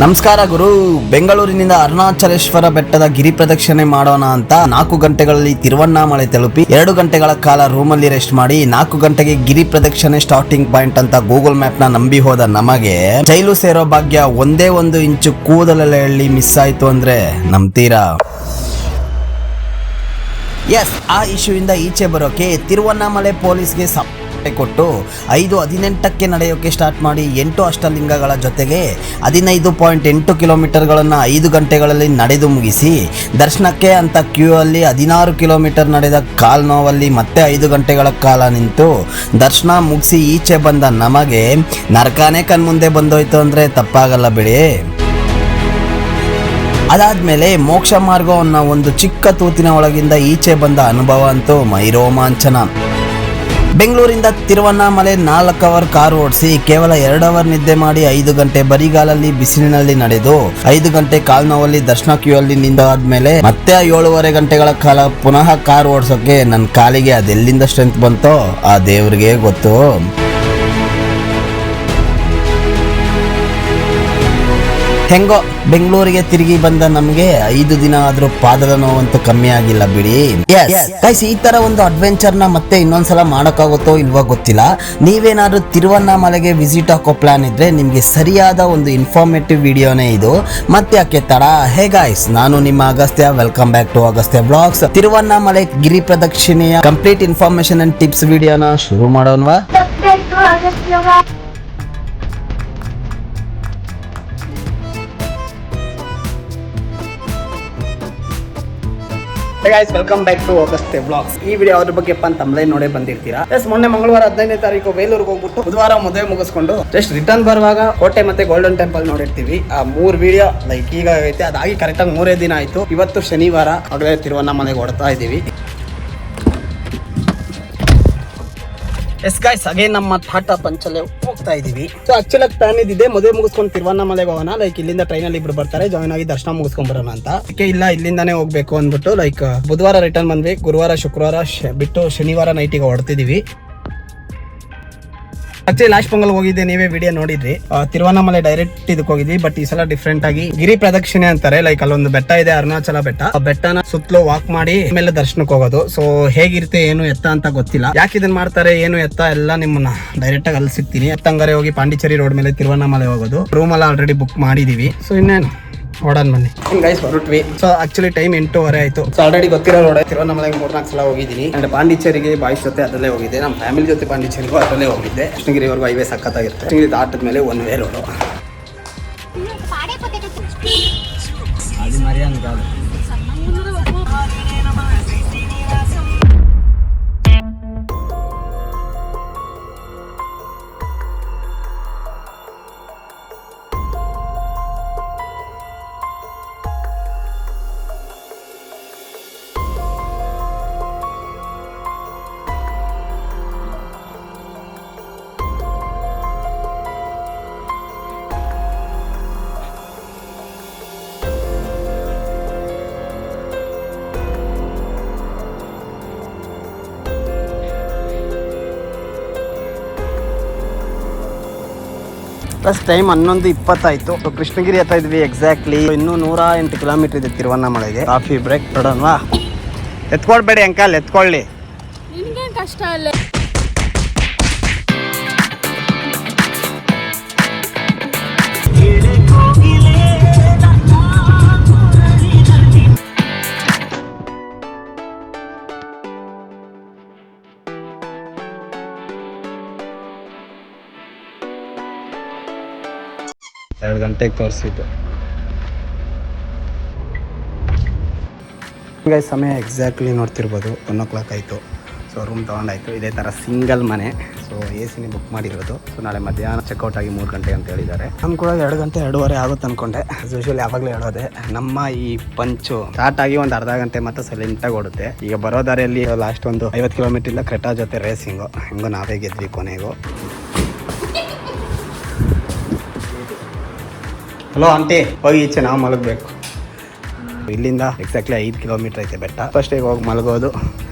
ನಮಸ್ಕಾರ ಗುರು. ಬೆಂಗಳೂರಿನಿಂದ ಅರುಣಾಚಲೇಶ್ವರ ಬೆಟ್ಟದ ಗಿರಿ ಪ್ರದಕ್ಷಿಣೆ ಮಾಡೋಣ ಅಂತ 4 ಗಂಟೆಗಳಲ್ಲಿ ತಿರುವಣ್ಣಾಮಲೆ ತಲುಪಿ 2 ಗಂಟೆಗಳ ಕಾಲ ರೂಮಲ್ಲಿ ರೆಸ್ಟ್ ಮಾಡಿ 4 ಗಂಟೆಗೆ ಗಿರಿ ಪ್ರದಕ್ಷಿಣೆ ಸ್ಟಾರ್ಟಿಂಗ್ ಪಾಯಿಂಟ್ ಅಂತ ಗೂಗಲ್ ಮ್ಯಾಪ್ ನ ನಂಬಿ ಹೋದ ನಮಗೆ ಜೈಲು ಸೇರೋ ಭಾಗ್ಯ ಒಂದೇ 1 ಇಂಚು ಕೂದಲೆಳ್ಳಿ ಮಿಸ್ ಆಯ್ತು ಅಂದ್ರೆ ನಂಬ್ತೀರಾ? ಎಸ್, ಆ ಇಶ್ಯೂ ಇಂದ ಈಚೆ ಬರೋಕೆ ತಿರುವಣ್ಣಾಮಲೆ ಪೊಲೀಸ್ಗೆ ಕೊಟ್ಟು 5:18ಕ್ಕೆ ನಡೆಯೋಕೆ ಸ್ಟಾರ್ಟ್ ಮಾಡಿ 8 ಅಷ್ಟಲಿಂಗಗಳ ಜೊತೆಗೆ 15.8 ಕಿಲೋಮೀಟರ್ಗಳನ್ನು 5 ಗಂಟೆಗಳಲ್ಲಿ ನಡೆದು ಮುಗಿಸಿ ದರ್ಶನಕ್ಕೆ ಅಂತ ಕ್ಯೂ ಅಲ್ಲಿ 16 ಕಿಲೋಮೀಟರ್ ನಡೆದ ಕಾಲ್ ನೋವಲ್ಲಿ ಮತ್ತೆ 5 ಗಂಟೆಗಳ ಕಾಲ ನಿಂತು ದರ್ಶನ ಮುಗಿಸಿ ಈಚೆ ಬಂದ ನಮಗೆ ನರಕಾನೇ ಕಣ್ಮುಂದೆ ಬಂದೋಯ್ತು ಅಂದರೆ ತಪ್ಪಾಗಲ್ಲ ಬಿಡಿ. ಅದಾದ್ಮೇಲೆ ಮೋಕ್ಷ ಮಾರ್ಗ ಅನ್ನೋ ಒಂದು ಚಿಕ್ಕ ತೂತಿನ ಒಳಗಿಂದ ಈಚೆ ಬಂದ ಅನುಭವ ಅಂತೂ ಮೈರೋಮಾಂಚನ. ಬೆಂಗಳೂರಿಂದ ತಿರುವಣ್ಣಾಮಲೆ 4 ಅವರ್ ಕಾರು ಓಡಿಸಿ ಕೇವಲ 2 ಅವರ್ ನಿದ್ದೆ ಮಾಡಿ 5 ಗಂಟೆ ಬರಿಗಾಲಲ್ಲಿ ಬಿಸಿಲಿನಲ್ಲಿ ನಡೆದು 5 ಗಂಟೆ ಕಾಲ್ ನೋವಲ್ಲಿ ದರ್ಶನ ಕ್ಯೂ ಅಲ್ಲಿ ನಿಂದಾದ್ಮೇಲೆ ಮತ್ತೆ 7.5 ಗಂಟೆಗಳ ಕಾಲ ಪುನಃ ಕಾರು ಓಡಿಸೋಕೆ ನನ್ನ ಕಾಲಿಗೆ ಅದೆಲ್ಲಿಂದ ಸ್ಟ್ರೆಂತ್ ಬಂತೋ ಆ ದೇವ್ರಿಗೆ ಗೊತ್ತು. ಹೆಂಗೋ ಬೆಂಗಳೂರಿಗೆ ತಿರುಗಿ ಬಂದ ನಮಗೆ 5 ದಿನ ಆದ್ರೂ ಪಾದದ ನೋವಂತೂ ಕಮ್ಮಿ ಆಗಿಲ್ಲ ಬಿಡಿ. ಗೈಸ್, ಈ ತರ ಒಂದು ಅಡ್ವೆಂಚರ್ ನ ಮತ್ತೆ ಇನ್ನೊಂದ್ಸಲ ಮಾಡಕ್ಕಾಗುತ್ತೋ ಇಲ್ವೋ ಗೊತ್ತಿಲ್ಲ. ನೀವೇನಾದ್ರೂ ತಿರುವಣ್ಣಾಮಲೆಗೆ ವಿಸಿಟ್ ಹಾಕೋ ಪ್ಲಾನ್ ಇದ್ರೆ ನಿಮ್ಗೆ ಸರಿಯಾದ ಒಂದು ಇನ್ಫಾರ್ಮೇಟಿವ್ ವಿಡಿಯೋನೇ ಇದು. ಮತ್ತೆ ಯಾಕೆ ತಡ? ಹೇ ಗೈಸ್, ನಾನು ನಿಮ್ಮ Agastya. Welcome back to Agastya vlogs. Tiruvannamalai ಗಿರಿ ಪ್ರದಕ್ಷಿಣೆಯ ಕಂಪ್ಲೀಟ್ ಇನ್ಫಾರ್ಮೇಶನ್ ಅಂಡ್ ಟಿಪ್ಸ್ ವಿಡಿಯೋನ ಶುರು ಮಾಡೋಣವಾ? Guys, welcome back to Agastya vlogs. ಈ ವಿಡಿಯೋ ಅದ್ರ ಬಗ್ಗೆ ತಮ್ಮಲೇ ನೋಡೇ ಬಂದಿರ್ತೀರಾ. ಮೊನ್ನೆ ಮಂಗಳವಾರ 15ನೇ ತಾರೀಕು ಬೇಲೂರಿಗೆ ಹೋಗ್ಬಿಟ್ಟು ಬುಧವಾರ ಮದುವೆ ಮುಗಿಸ್ಕೊಂಡು ಜಸ್ಟ್ ರಿಟರ್ನ್ ಬರುವಾಗ ಕೋಟೆ ಮತ್ತೆ ಗೋಲ್ಡನ್ ಟೆಂಪಲ್ ನೋಡಿರ್ತೀವಿ. ಆ 3 ವಿಡಿಯೋ ಈಗ ಆಗೈತೆ. ಅದಾಗಿ ಕರೆಕ್ಟಾಗಿ 3 ದಿನ ಆಯ್ತು. ಇವತ್ತು ಶನಿವಾರ ಆಗಲೇ ತಿರುವಣ್ಣಾಮಲೆಗೆ ಹೊಡ್ತಾ ಇದ್ದೀವಿ. ಎಸ್ ಗೈಸ್, ಅಗೇನ್ ನಮ್ಮ ಟಾಟಾ ಪಂಚಲ್ಲೇ ಹೋಗ್ತಾ ಇದೀವಿ. ಸೊ ಆಕ್ಚುಲಿ ಪ್ಲಾನ್ ಇದ್ದಿದೆ ಮದುವೆ ಮುಗಿಸ್ಕೊಂಡು ತಿರುವಣ್ಣಾಮಲೆಗೆ ಹೋಗೋಣ. ಇಲ್ಲಿಂದ ಟ್ರೈನಲ್ಲಿ ಇಬ್ರು ಬರ್ತಾರೆ, ಜಾಯ್ನ್ ಆಗಿ ದರ್ಶನ ಮುಗಿಸ್ಕೊಂಡ್ ಬರೋಣ ಅಂತ. ಇಲ್ಲ, ಇಲ್ಲಿಂದಾನೇ ಹೋಗ್ಬೇಕು ಅಂದ್ಬಿಟ್ಟು ಬುಧವಾರ ರಿಟರ್ನ್ ಬಂದ್ವಿ. ಗುರುವಾರ ಶುಕ್ರವಾರ ಬಿಟ್ಟು ಶನಿವಾರ ನೈಟಿಗೆ ಹೊಡ್ತಿದೀವಿ. ಆಕ್ಚುಲಿ ಲಾಸ್ಟ್ ಪೊಂಗಲ್ ಹೋಗಿದ್ದೆ, ನೀವೇ ವಿಡಿಯೋ ನೋಡಿದ್ರಿ. ತಿರುವಣ್ಣಾಮಲೆ ಡೈರೆಕ್ಟ್ ಇದಕ್ಕೆ ಹೋಗಿದ್ವಿ. ಬಟ್ ಈ ಸಲ ಡಿಫ್ರೆಂಟ್ ಆಗಿ ಗಿರಿ ಪ್ರದಕ್ಷಿಣೆ ಅಂತಾರೆ. ಅಲ್ಲೊಂದು ಬೆಟ್ಟ ಇದೆ, ಅರುಣಾಚಲ ಬೆಟ್ಟ. ಆ ಬೆಟ್ಟನ ಸುತ್ತಲೂ ವಾಕ್ ಮಾಡಿ ಆಮೇಲೆ ದರ್ಶನಕ್ಕೆ ಹೋಗೋದು. ಸೊ ಹೇಗಿರುತ್ತೆ ಏನು ಎತ್ತ ಅಂತ ಗೊತ್ತಿಲ್ಲ. ಯಾಕೆ ಇದನ್ನ ಮಾಡ್ತಾರೆ ಏನು ಎತ್ತ ಎಲ್ಲ ನಿಮ್ಮನ್ನ ಡೈರೆಕ್ಟ್ ಆಗಿ ಅಲ್ಲಿ ಸಿಗ್ತೀನಿ. ಎತ್ತಂಗಾರೆ ಹೋಗಿ ಪಾಂಡಿಚೇರಿ ರೋಡ್ ಮೇಲೆ ತಿರುವಣ್ಣಾಮಲೆ ಹೋಗೋದು. ರೂಮ್ ಎಲ್ಲ ಆಲ್ರೆಡಿ ಬುಕ್ ಮಾಡಿದೀವಿ. ಸೊ ಇನ್ನೇನು ಓಡನ್ ಬನ್ನಿ ಗೈಸ್, ಹೊರಟ್ವಿ. ಸೊ ಆಕ್ಚುಲಿ ಟೈಮ್ 8:30 ಆಯ್ತು. ಸೊ ಆಲ್ರೆಡಿ ಗೊತ್ತಿರೋ ರೋಡ್. ತಿರುವಣ್ಣಾಮಲೆಗೆ 3-4 ಸಲ ಹೋಗಿದ್ದೀನಿ. ಅಂಡ್ ಪಾಂಡಿಚೇರಿಗೆ ಬಾಯ್ಸ್ ಜೊತೆ ಅದರಲ್ಲೇ ಹೋಗಿದ್ದೆ. ನಮ್ಮ ಫ್ಯಾಮಿಲಿ ಜೊತೆ ಪಾಂಡಿಚೇರಿಗೂ ಅದರಲ್ಲೇ ಹೋಗಿದ್ದೆ. ಕೃಷ್ಣಗಿರಿವರೆಗೂ ಹೈವೇ ಸಖತ್ತಾಗಿರುತ್ತೆ. ಕೃಷ್ಣಗಿರಿ ದಾಟದ ಮೇಲೆ 1 ವೇ ರೋಡು. ಪ್ಲಸ್ ಟೈಮ್ 11:20 ಆಯಿತು. ಕೃಷ್ಣಗಿರಿ ಹತ್ತ ಇದ್ವಿ ಎಕ್ಸಾಕ್ಟ್ಲಿ. ಇನ್ನೂ 108 ಕಿಲೋಮೀಟರ್ ಇದೆ ತಿರುವಣ್ಣಾಮಲೆಗೆ. ಕಾಫಿ ಬ್ರೇಕ್ ಕೊಡೋಣವಾ? ಎತ್ಕೊಳ್ಬೇಡಿ ಅಂಕಲ್, ಎತ್ಕೊಳ್ಳಿ. ಕಷ್ಟ ಅಲ್ಲ. ಎರಡು ಗಂಟೆಗೆ ತೋರಿಸಿದ್ದು ಗೈಸ್. ಸಮಯ ಎಕ್ಸಾಕ್ಟ್ಲಿ ನೋಡ್ತಿರ್ಬೋದು 1 o'clock ಆಯಿತು. ಸೊ ರೂಮ್ ತೊಗೊಂಡಾಯ್ತು. ಇದೇ ಥರ ಸಿಂಗಲ್ ಮನೆ. ಸೊ AC ಬುಕ್ ಮಾಡಿರೋದು. ಸೊ ನಾಳೆ ಮಧ್ಯಾಹ್ನ ಚೆಕ್ಔಟ್ ಆಗಿ 3 ಗಂಟೆ ಅಂತ ಹೇಳಿದ್ದಾರೆ. ನಮ್ಮ ಕೂಡ 2 ಗಂಟೆ 2:15 ಆಗುತ್ತೆ ಅಂದ್ಕೊಂಡೆ. ಯೂಶುವಲಿ ಯಾವಾಗಲೇ ಹೇಳೋದೆ. ನಮ್ಮ ಈ ಪಂಚು ಸ್ಟಾರ್ಟ್ ಆಗಿ ಒಂದು ಅರ್ಧ ಗಂಟೆ ಮತ್ತೆ ಸೈಲೆಂಟಾಗಿ ಓಡುತ್ತೆ. ಈಗ ಬರೋ ದಾರಿಯಲ್ಲಿ ಲಾಸ್ಟ್ ಒಂದು 50 ಕಿಲೋಮೀಟರ್ ಕ್ರೆಟಾ ಜೊತೆ ರೇಸಿಂಗು. ಹೆಂಗೋ ನಾವೇ ಗೆದ್ವಿ ಕೊನೆಗೂ. ಹಲೋ ಆಂಟಿ, ಹೋಗಿ ಈಚೆ ನಾವು ಮಲಗಬೇಕು. ಇಲ್ಲಿಂದ ಎಕ್ಸಾಕ್ಟ್ಲಿ 5 ಕಿಲೋಮೀಟರ್ ಐತೆ ಬೆಟ್ಟ. ಫಸ್ಟ್ ಹೋಗಿ ಮಲಗೋದು,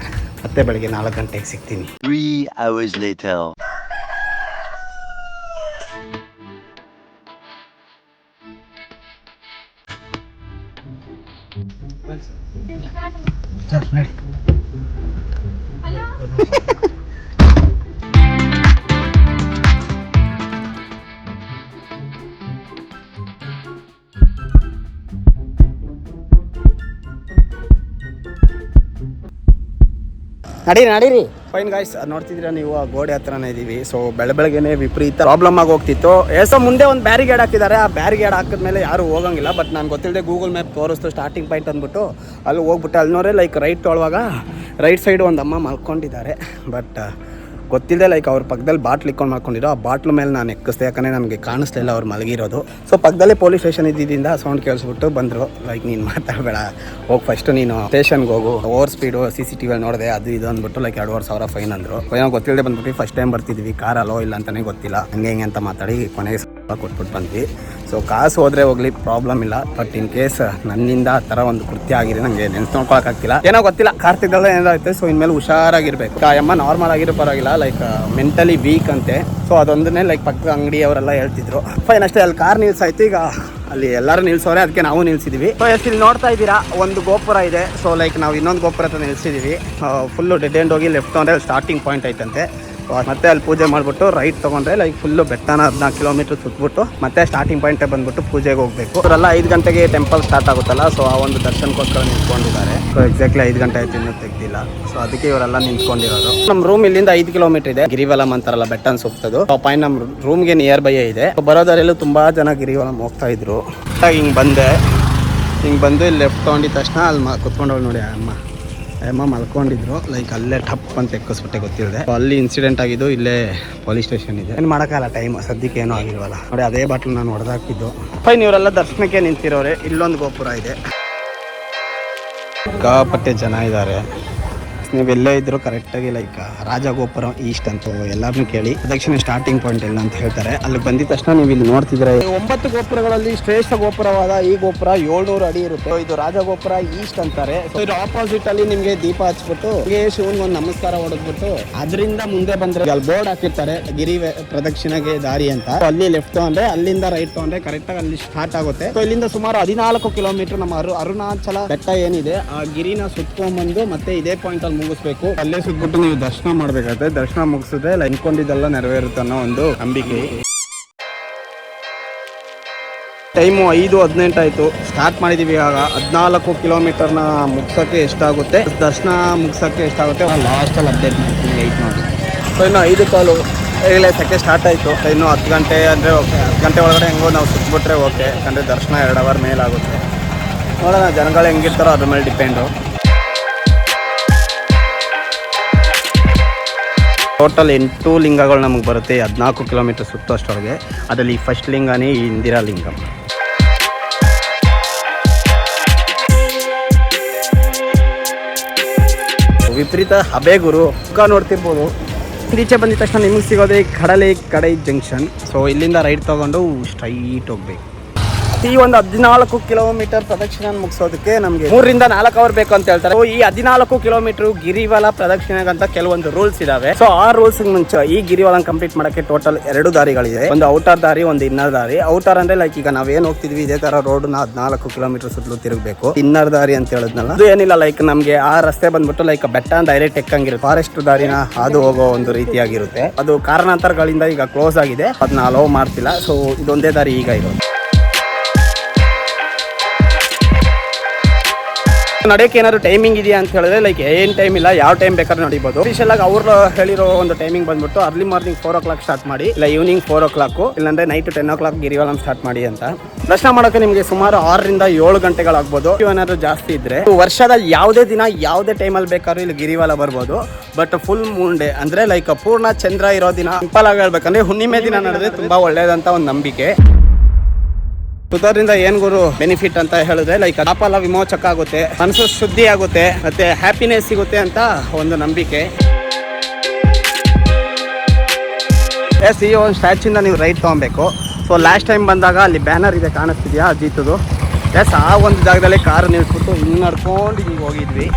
ಮತ್ತೆ ಬೆಳಿಗ್ಗೆ 4 ಗಂಟೆಗೆ ಸಿಗ್ತೀನಿ. 3 hours later. ನಡೀರಿ ಫೈನ್ ಗಾಯ್ಸ್, ನೋಡ್ತಿದ್ದೀರಾ ನೀವು ಆ ಗೋಡೆ ಹತ್ರನೇ ಇದೀವಿ. ಸೊ ಬೆಳಗ್ಗೆನೆ ವಿಪರೀತ ಪ್ರಾಬ್ಲಮ್ ಆಗಿ ಹೋಗ್ತಿತ್ತು. ಸೊ ಮುಂದೆ ಒಂದು ಬ್ಯಾರಿಗೇಡ್ ಹಾಕಿದ್ದಾರೆ. ಆ ಬ್ಯಾರಿಗೇಡ್ ಹಾಕಿದ್ಮೇಲೆ ಯಾರು ಹೋಗಂಗಿಲ್ಲ. ಬಟ್ ನಾನು ಗೊತ್ತಿಲ್ಲದೆ ಗೂಗಲ್ ಮ್ಯಾಪ್ ತೋರಿಸ್ತು ಸ್ಟಾರ್ಟಿಂಗ್ ಪಾಯಿಂಟ್ ಅಂದ್ಬಿಟ್ಟು ಅಲ್ಲಿ ಹೋಗ್ಬಿಟ್ಟು ಅಲ್ಲಿ ನೋಡ್ರೆ ಲೈಕ್ ರೈಟ್ ತೊಳುವಾಗ ರೈಟ್ ಸೈಡ್ ಒಂದು ಅಮ್ಮ ಮಲ್ಕೊಂಡಿದ್ದಾರೆ. ಬಟ್ ಗೊತ್ತಿಲ್ಲದೆ ಲೈಕ್ ಅವ್ರ ಪಕ್ಕದಲ್ಲಿ ಬಾಟ್ಲ್ ಇಟ್ಕೊಂಡು ಮಾಡ್ಕೊಂಡಿರೋ ಆ ಬಾಟ್ಲು ಮೇಲೆ ನಾನು ಎಕ್ಕಿಸ್ದೆ, ಯಾಕಂದರೆ ನನಗೆ ಕಾಣಿಸ್ಲಿಲ್ಲ ಅವ್ರು ಮಲಗಿರೋದು. ಸೊ ಪಕ್ಕದಲ್ಲೇ ಪೊಲೀಸ್ ಸ್ಟೇಷನ್ ಇದ್ದಿದ್ದರಿಂದ ಸೌಂಡ್ ಕೇಳಿಸ್ಬಿಟ್ಟು ಬಂದರು. ಲೈಕ್ ನೀನು ಮಾತಾಡಬೇಡ, ಹೋಗಿ ಫಸ್ಟು ನೀನು ಸ್ಟೇಷನ್ಗೆ ಹೋಗು, ಓವರ್ ಸ್ಪೀಡು CCTV ನೋಡಿದೆ ಅದು ಇದು ಅಂದ್ಬಿಟ್ಟು ಲೈಕ್ 2,500 ಫೈನ್ ಅಂದರು. ಏನೋ ಗೊತ್ತಿಲ್ಲದೆ ಬಂದ್ಬಿಟ್ಟು ಫಸ್ಟ್ ಟೈಮ್ ಬರ್ತಿದ್ವಿ, ಕಾರಲ್ಲೋ ಇಲ್ಲ ಅಂತಲೇ ಗೊತ್ತಿಲ್ಲ, ಹಂಗೆ ಅಂತ ಮಾತಾಡಿ ಕೊನೆಗೆ ಕೊಟ್ಬಿಟ್ಟು ಬಂದ್ವಿ. ಸೊ ಕಾಸು ಹೋದರೆ ಹೋಗ್ಲಿ ಪ್ರಾಬ್ಲಮ್ ಇಲ್ಲ. ಬಟ್ ಇನ್ ಕೇಸ್ ನನ್ನಿಂದ ಆ ಥರ ಒಂದು ಕೃತ್ಯ ಆಗಿದೆ, ನನಗೆ ನೆನ್ಸ್ಕೊಳಕ್ಕಾಗ್ತಿಲ್ಲ, ಏನೋ ಗೊತ್ತಿಲ್ಲ, ಕಾರ್ತಿಕದಲ್ಲ ಏನಾಗುತ್ತೆ. ಸೊ ಇನ್ಮೇಲೆ ಹುಷಾರಾಗಿರ್ಬೇಕು. ಆ ಅಮ್ಮ ನಾರ್ಮಲ್ ಆಗಿರೋ ಪರವಾಗಿಲ್ಲ, ಲೈಕ್ ಮೆಂಟಲಿ ವೀಕ್ ಅಂತೆ. ಸೊ ಅದೊಂದನ್ನೇ ಲೈಕ್ ಪಕ್ಕದ ಅಂಗಡಿ ಅವರೆಲ್ಲ ಹೇಳ್ತಿದ್ರು. ಫೈನ್ ಅಷ್ಟೇ, ಅಲ್ಲಿ ಕಾರ್ ನಿಲ್ಸಾಯ್ತು. ಈಗ ಅಲ್ಲಿ ಎಲ್ಲರೂ ನಿಲ್ಸೋರೆ, ಅದಕ್ಕೆ ನಾವು ನಿಲ್ಸಿದ್ದೀವಿ. ಸೊ ಎಷ್ಟು ಇಲ್ಲಿ ನೋಡ್ತಾ ಇದ್ದೀರಾ ಒಂದು ಗೋಪುರ ಇದೆ. ಸೊ ಲೈಕ್ ನಾವು ಇನ್ನೊಂದು ಗೋಪುರ ಹತ್ರ ನಿಲ್ಸಿದ್ದೀವಿ. ಫುಲ್ಲು ಡೆಡ್ ಎಂಡ್ ಹೋಗಿ ಲೆಫ್ಟ್ ತೊಗೊಂಡ್ರೆ ಸ್ಟಾರ್ಟಿಂಗ್ ಪಾಯಿಂಟ್ ಐತಂತೆ. ಮತ್ತೆ ಅಲ್ಲಿ ಪೂಜೆ ಮಾಡಿಬಿಟ್ಟು ರೈಟ್ ತೊಗೊಂಡ್ರೆ ಲೈಕ್ ಫುಲ್ಲು ಬೆಟ್ಟನ 14 ಕಿಲೋಮೀಟ್ರ್ ಸುತ್ತಬಿಟ್ಟು ಮತ್ತೆ ಸ್ಟಾರ್ಟಿಂಗ್ ಪಾಯಿಂಟೇ ಬಂದ್ಬಿಟ್ಟು ಪೂಜೆಗೆ ಹೋಗಬೇಕು. ಅವರೆಲ್ಲ 5 ಗಂಟೆಗೆ ಟೆಂಪಲ್ ಸ್ಟಾರ್ಟ್ ಆಗುತ್ತಲ್ಲ, ಸೊ ಆ ಒಂದು ದರ್ಶನಕ್ಕೋಸ್ಕರ ನಿಂತ್ಕೊಂಡಿದ್ದಾರೆ. ಸೊ ಎಕ್ಸಾಕ್ಟ್ಲಿ 5 ಗಂಟೆ ಆಯ್ತು ಇನ್ನೂ ತೆಗ್ದಿಲ್ಲ. ಸೊ ಅದಕ್ಕೆ ಇವರೆಲ್ಲ ನಿಂತ್ಕೊಂಡಿರೋದು. ನಮ್ಮ ರೂಮ್ ಇಲ್ಲಿಂದ 5 ಕಿಲೋಮೀಟರ್ ಇದೆ. ಗಿರಿವಲಂ ಅಂತಾರಲ್ಲ ಬೆಟ್ಟನ ಸುತ್ತದು, ಆ ಪಾಯಿಂಟ್ ನಮ್ಮ ರೂಮ್ಗೆ ನಿಯರ್ ಬೈ ಇದೆ. ಬರೋದರೆಲ್ಲೂ ತುಂಬ ಜನ ಗಿರಿವಲಂ ಹೋಗ್ತಾ ಇದ್ರು. ಹಿಂಗೆ ಬಂದು ಇಲ್ಲಿ ಲೆಫ್ಟ್ ತೊಗೊಂಡಿದ ತಕ್ಷಣ ಅಲ್ಲಿ ಕುತ್ಕೊಂಡವಳು ನೋಡಿ ಅಮ್ಮ ಮಲ್ಕೊಂಡಿದ್ರು. ಲೈಕ್ ಅಲ್ಲೇ ಟಪ್ ಅಂತ ಎಕ್ಕಿಸ್ಬಿಟ್ಟೆ ಗೊತ್ತಿಲ್ಲದೆ. ಅಲ್ಲಿ ಇನ್ಸಿಡೆಂಟ್ ಆಗಿದ್ದು, ಇಲ್ಲೇ ಪೊಲೀಸ್ ಸ್ಟೇಷನ್ ಇದೆ. ಏನು ಮಾಡೋಕ್ಕಲ್ಲ, ಟೈಮ್ ಸದ್ಯಕ್ಕೆ ಏನೂ ಆಗಿಲ್ವಲ್ಲ ನೋಡಿ. ಅದೇ ಬಾಟ್ಲು ನಾನು ಹೊಡೆದಾಕಿದ್ದು. ಫೈನ್, ಇವರೆಲ್ಲ ದರ್ಶನಕ್ಕೆ ನಿಂತಿರೋರೆ. ಇಲ್ಲೊಂದು ಗೋಪುರ ಇದೆ, ಸಿಕ್ಕಾಪಟ್ಟೆ ಜನ ಇದ್ದಾರೆ. ನೀವೆಲ್ಲೇ ಇದ್ರು ಕರೆಕ್ಟಾಗಿ ಲೈಕ್ ರಾಜಗೋಪುರ ಈಸ್ಟ್ ಅಂತ ಎಲ್ಲರನ್ನೂ ಕೇಳಿ ಪ್ರದಕ್ಷಿಣೆ ಸ್ಟಾರ್ಟಿಂಗ್ ಪಾಯಿಂಟ್ ಎಲ್ಲ ಅಂತ ಹೇಳ್ತಾರೆ. ಅಲ್ಲಿ ಬಂದಿದ ತಕ್ಷಣ ನೀವು ಇಲ್ಲಿ ನೋಡ್ತಿದ್ರೆ 9 ಗೋಪುರಗಳಲ್ಲಿ ಶ್ರೇಷ್ಠ ಗೋಪುರವಾದ ಈ ಗೋಪುರ 700 ಅಡಿ ಇರುತ್ತೆ. ಇದು ರಾಜಗೋಪುರ ಈಸ್ಟ್ ಅಂತಾರೆ. ಇದು ಆಪೋಸಿಟ್ ಅಲ್ಲಿ ನಿಮ್ಗೆ ದೀಪ ಹಚ್ಬಿಟ್ಟು ಶಿವನ್ ಒಂದು ನಮಸ್ಕಾರ ಹೊಡೆದ್ಬಿಟ್ಟು ಅದರಿಂದ ಮುಂದೆ ಬಂದ್ರೆ ಅಲ್ಲಿ ಬೋರ್ಡ್ ಹಾಕಿರ್ತಾರೆ ಗಿರಿ ಪ್ರದಕ್ಷಿಣೆಗೆ ದಾರಿ ಅಂತ. ಅಲ್ಲಿ ಲೆಫ್ಟ್ ತಗೊಂಡ್ರೆ ಅಲ್ಲಿಂದ ರೈಟ್ ತಗೊಂಡ್ರೆ ಕರೆಕ್ಟ್ ಆಗಿ ಅಲ್ಲಿ ಸ್ಟಾರ್ಟ್ ಆಗುತ್ತೆ. ಸೊ ಇಲ್ಲಿಂದ ಸುಮಾರು 14 ಕಿಲೋಮೀಟರ್ ನಮ್ಮ ಅರುಣಾಚಲ ಬೆಟ್ಟ ಏನಿದೆ ಆ ಗಿರಿನ ಸುತ್ಕೊಂಡ್ಬಂದು ಮತ್ತೆ ಇದೇ ಪಾಯಿಂಟ್ ಅಲ್ಲಿ ಮುಗಿಸ್ಬೇಕು. ಅಲ್ಲೇ ಸುತ್ಬಿಟ್ಟು ನೀವು ದರ್ಶನ ಮಾಡ್ಬೇಕಾಗುತ್ತೆ. ದರ್ಶನ ಮುಗಿಸಿದ್ರೆ ಅನ್ಕೊಂಡಿದ್ದೆಲ್ಲ ನೆರವೇರುತ್ತೆ ಅನ್ನೋ ಒಂದು ನಂಬಿಕೆ. ಟೈಮು 5:18 ಆಯಿತು. ಸ್ಟಾರ್ಟ್ ಮಾಡಿದ್ದೀವಿ. ಇವಾಗ 14 ಕಿಲೋಮೀಟರ್ನ ಮುಗ್ಸೋಕ್ಕೆ ಎಷ್ಟಾಗುತ್ತೆ, ದರ್ಶನ ಮುಗ್ಸೋಕ್ಕೆ ಎಷ್ಟಾಗುತ್ತೆ ಲಾಸ್ಟಲ್ಲಿ ಅಪ್ಡೇಟ್ ಮಾಡ್ತೀನಿ. ವೆಯ್ಟ್ ಮಾಡಿ. ಸೊ ಇನ್ನು 5 ಕಾಲು ಈಗಲೇ ಸೆಕೆ ಸ್ಟಾರ್ಟ್ ಆಯಿತು. ಇನ್ನು 10 ಗಂಟೆ ಅಂದರೆ ಓಕೆ, 10 ಗಂಟೆ ಒಳಗಡೆ ಹೆಂಗೋ ನಾವು ಸುತ್ತಬಿಟ್ರೆ ಓಕೆ. ಯಾಕಂದರೆ ದರ್ಶನ 2 ಅವರ್ ಮೇಲಾಗುತ್ತೆ. ನೋಡೋಣ ಜನಗಳು ಹೆಂಗಿರ್ತಾರೋ ಅದ್ರ ಮೇಲೆ ಡಿಪೆಂಡು. ಟೋಟಲ್ 8 ಲಿಂಗಗಳು ನಮಗೆ ಬರುತ್ತೆ 14 ಕಿಲೋಮೀಟರ್ ಸುತ್ತೋಷ್ಟೊಳಗೆ. ಅದರಲ್ಲಿ ಫಸ್ಟ್ ಲಿಂಗನೇ ಈ ಇಂದಿರಾ ಲಿಂಗಂ. ವಿಪರೀತ ಹಬೇಗುರು ನೋಡ್ತಿರ್ಬೋದು. ಈಚೆ ಬಂದಿದ ತಕ್ಷಣ ನಿಮಗೆ ಸಿಗೋದೇ ಕಡೈ ಜಂಕ್ಷನ್. ಸೊ ಇಲ್ಲಿಂದ ರೈಟ್ ತೊಗೊಂಡು ಸ್ಟ್ರೈಟ್ ಹೋಗ್ಬೇಕು. ಈ ಒಂದು 14 ಕಿಲೋಮೀಟರ್ ಪ್ರದಕ್ಷಿಣೆ ಮುಗಿಸೋದಕ್ಕೆ ನಮಗೆ 3 ರಿಂದ 4 ಅವರ್ ಬೇಕು ಅಂತ ಹೇಳ್ತಾರೆ. ಈ 14 ಕಿಲೋಮೀಟರ್ ಗಿರಿವಲ ಪ್ರದಕ್ಷಿಣೆಗಂತ ಕೆಲವೊಂದು ರೂಲ್ಸ್ ಇದಾವೆ. ಸೊ ಆ ರೂಲ್ಸ್ ಮುಂಚೆ ಈ ಗಿರಿವಲ ಕಂಪ್ಲೀಟ್ ಮಾಡಕ್ಕೆ ಟೋಟಲ್ 2 ದಾರಿಗಳಿದೆ. ಒಂದು ಔಟರ್ ದಾರಿ, ಒಂದು ಇನ್ನರ್ ದಾರಿ. ಔಟರ್ ಅಂದ್ರೆ ಲೈಕ್ ಈಗ ನಾವೇನ್ ಹೋಗ್ತಿದ್ವಿ ಇದೇ ತರ ರೋಡ್ ನ 14 ಕಿಲೋಮೀಟರ್ ಸುತ್ತಲೂ ತಿರುಗಬೇಕು. ಇನ್ನರ್ ದಾರಿ ಅಂತ ಹೇಳಿದ್ನಲ್ಲ, ಅದು ಏನಿಲ್ಲ ಲೈಕ್ ನಮ್ಗೆ ಆ ರಸ್ತೆ ಬಂದ್ಬಿಟ್ಟು ಲೈಕ್ ಬೆಟ್ಟ ಡೈರೆಕ್ಟ್ ಎಕ್ಕಂಗಿರುತ್ತೆ. ಫಾರೆಸ್ಟ್ ದಾರಿನ ಹಾದು ಹೋಗೋ ಒಂದು ರೀತಿಯಾಗಿರುತ್ತೆ. ಅದು ಕಾರಣಾಂತರಗಳಿಂದ ಈಗ ಕ್ಲೋಸ್ ಆಗಿದೆ, ಅದನ್ನ ಅಲೋ ಮಾಡ್ತಿಲ್ಲ. ಸೊ ಇದೊಂದೇ ದಾರಿ ಈಗ ಇರೋದು. ನಡೆಯಕ್ಕೆ ಏನಾದ್ರು ಟೈಮಿಂಗ್ ಇದೆಯಾ ಅಂತ ಹೇಳಿದ್ರೆ ಲೈಕ್ ಏನು ಟೈಮ್ ಇಲ್ಲ, ಯಾವ ಟೈಮ್ ಬೇಕಾದ್ರೂ ನಡಿಬೋದು. ಸ್ಪೆಷಲ್ ಆಗಿ ಅವ್ರು ಹೇಳಿರೋ ಒಂದು ಟೈಮಿಂಗ್ ಬಂದ್ಬಿಟ್ಟು ಅರ್ಲಿ ಮಾರ್ನಿಂಗ್ 4 o'clock ಸ್ಟಾರ್ಟ್ ಮಾಡಿ, ಇಲ್ಲ ಈವ್ನಿಂಗ್ 4 o'clock, ಇಲ್ಲಾಂದ್ರೆ ನೈಟ್ 10 o'clock ಗಿರಿವಲಂ ಸ್ಟಾರ್ಟ್ ಮಾಡಿ ಅಂತ. ದರ್ಶನ ಮಾಡೋಕೆ ನಿಮಗೆ ಸುಮಾರು 6 ರಿಂದ 7 ಗಂಟೆಗಳಾಗ್ಬೋದು. ಏನಾದ್ರು ಜಾಸ್ತಿ ಇದ್ರೆ ವರ್ಷದ ಯಾವುದೇ ದಿನ ಯಾವುದೇ ಟೈಮಲ್ಲಿ ಬೇಕಾದ್ರೂ ಇಲ್ಲಿ ಗಿರಿವಲ ಬರ್ಬೋದು. ಬಟ್ ಫುಲ್ ಮೂನ್ ಡೇ ಅಂದ್ರೆ ಲೈಕ್ ಪೂರ್ಣ ಚಂದ್ರ ಇರೋ ದಿನ, ಸಿಂಪಲ್ ಆಗಿ ಹೇಳ್ಬೇಕಂದ್ರೆ ಹುಣ್ಣಿಮೆ ದಿನ ನಡೆದ್ರೆ ತುಂಬಾ ಒಳ್ಳೇದಂತ ಒಂದು ನಂಬಿಕೆ. ಸುಧಾರಿಂದ ಏನ್ ಗುರು ಬೆನಿಫಿಟ್ ಅಂತ ಹೇಳಿದ್ರೆ ಲೈಕ್ ಪಾಪ ವಿಮೋಚಕ ಆಗುತ್ತೆ, ಮನಸ್ಸು ಶುದ್ಧಿ ಆಗುತ್ತೆ, ಮತ್ತೆ ಹ್ಯಾಪಿನೆಸ್ ಸಿಗುತ್ತೆ ಅಂತ ಒಂದು ನಂಬಿಕೆ. ಎಸ್, ಈ ಒಂದು ಸ್ಟ್ಯಾಚ್ಯೂನ ನೀವು ರೈಟ್ ತೊಗೊಬೇಕು. ಸೊ ಲಾಸ್ಟ್ ಟೈಮ್ ಬಂದಾಗ ಅಲ್ಲಿ ಬ್ಯಾನರ್ ಇದೆ, ಕಾಣಿಸ್ತಿದ್ಯಾ ಅಜಿತದು? ಎಸ್, ಆ ಒಂದು ಜಾಗದಲ್ಲಿ ಕಾರು ನಿಲ್ಸ್ಬಿಟ್ಟು ಹಿಂಗೆ ನಡ್ಕೊಂಡು ಹಿಂಗೆ ಹೋಗಿದ್ವಿ.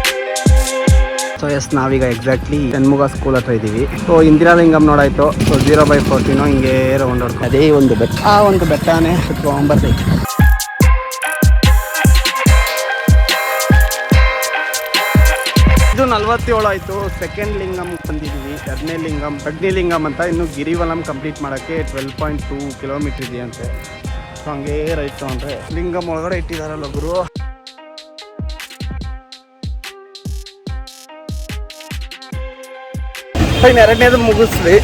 ಸೊ ಎಸ್, ನಾವೀಗ ಎಕ್ಸಾಕ್ಟ್ಲಿ ಷಣ್ಮುಗ ಸ್ಕೂಲ್ ಹತ್ರ ಇದ್ದೀವಿ. ಸೊ ಇಂದಿರಾ ಲಿಂಗಂ ನೋಡಾಯ್ತು. ಸೊ 0/14 ಹಿಂಗೆ ರೌಂಡ್ ಹೊಡ್ಕೊಂಡು ಅದೇ ಒಂದು ಬೆಟ್ಟ, ಆ ಒಂದು ಬೆಟ್ಟನೇ ಸುತ್ಕೊಂಡ್ಬರ್ಬೇಕು. 47 ಆಯಿತು. ಸೆಕೆಂಡ್ ಲಿಂಗಮ್ ಬಂದಿದ್ದೀವಿ. ಎರಡನೇ ಲಿಂಗಮ್ ಅಗ್ನಿಲಿಂಗಮ್ ಅಂತ. ಇನ್ನು ಗಿರಿವಲಂ ಕಂಪ್ಲೀಟ್ ಮಾಡೋಕ್ಕೆ 12.2 ಕಿಲೋಮೀಟ್ರ್ ಇದೆಯಂತೆ. ಸೊ ಹಂಗೇ ರೈಟ್ ತೊಗೊಂಡ್ರೆ ಲಿಂಗಮ್ ಒಳಗಡೆ ಇಟ್ಟಿದ್ದಾರಲ್ಲ ಗುರು. ಇನ್ನು ಎರಡನೇದು ಮುಗಿಸ್ರಿ.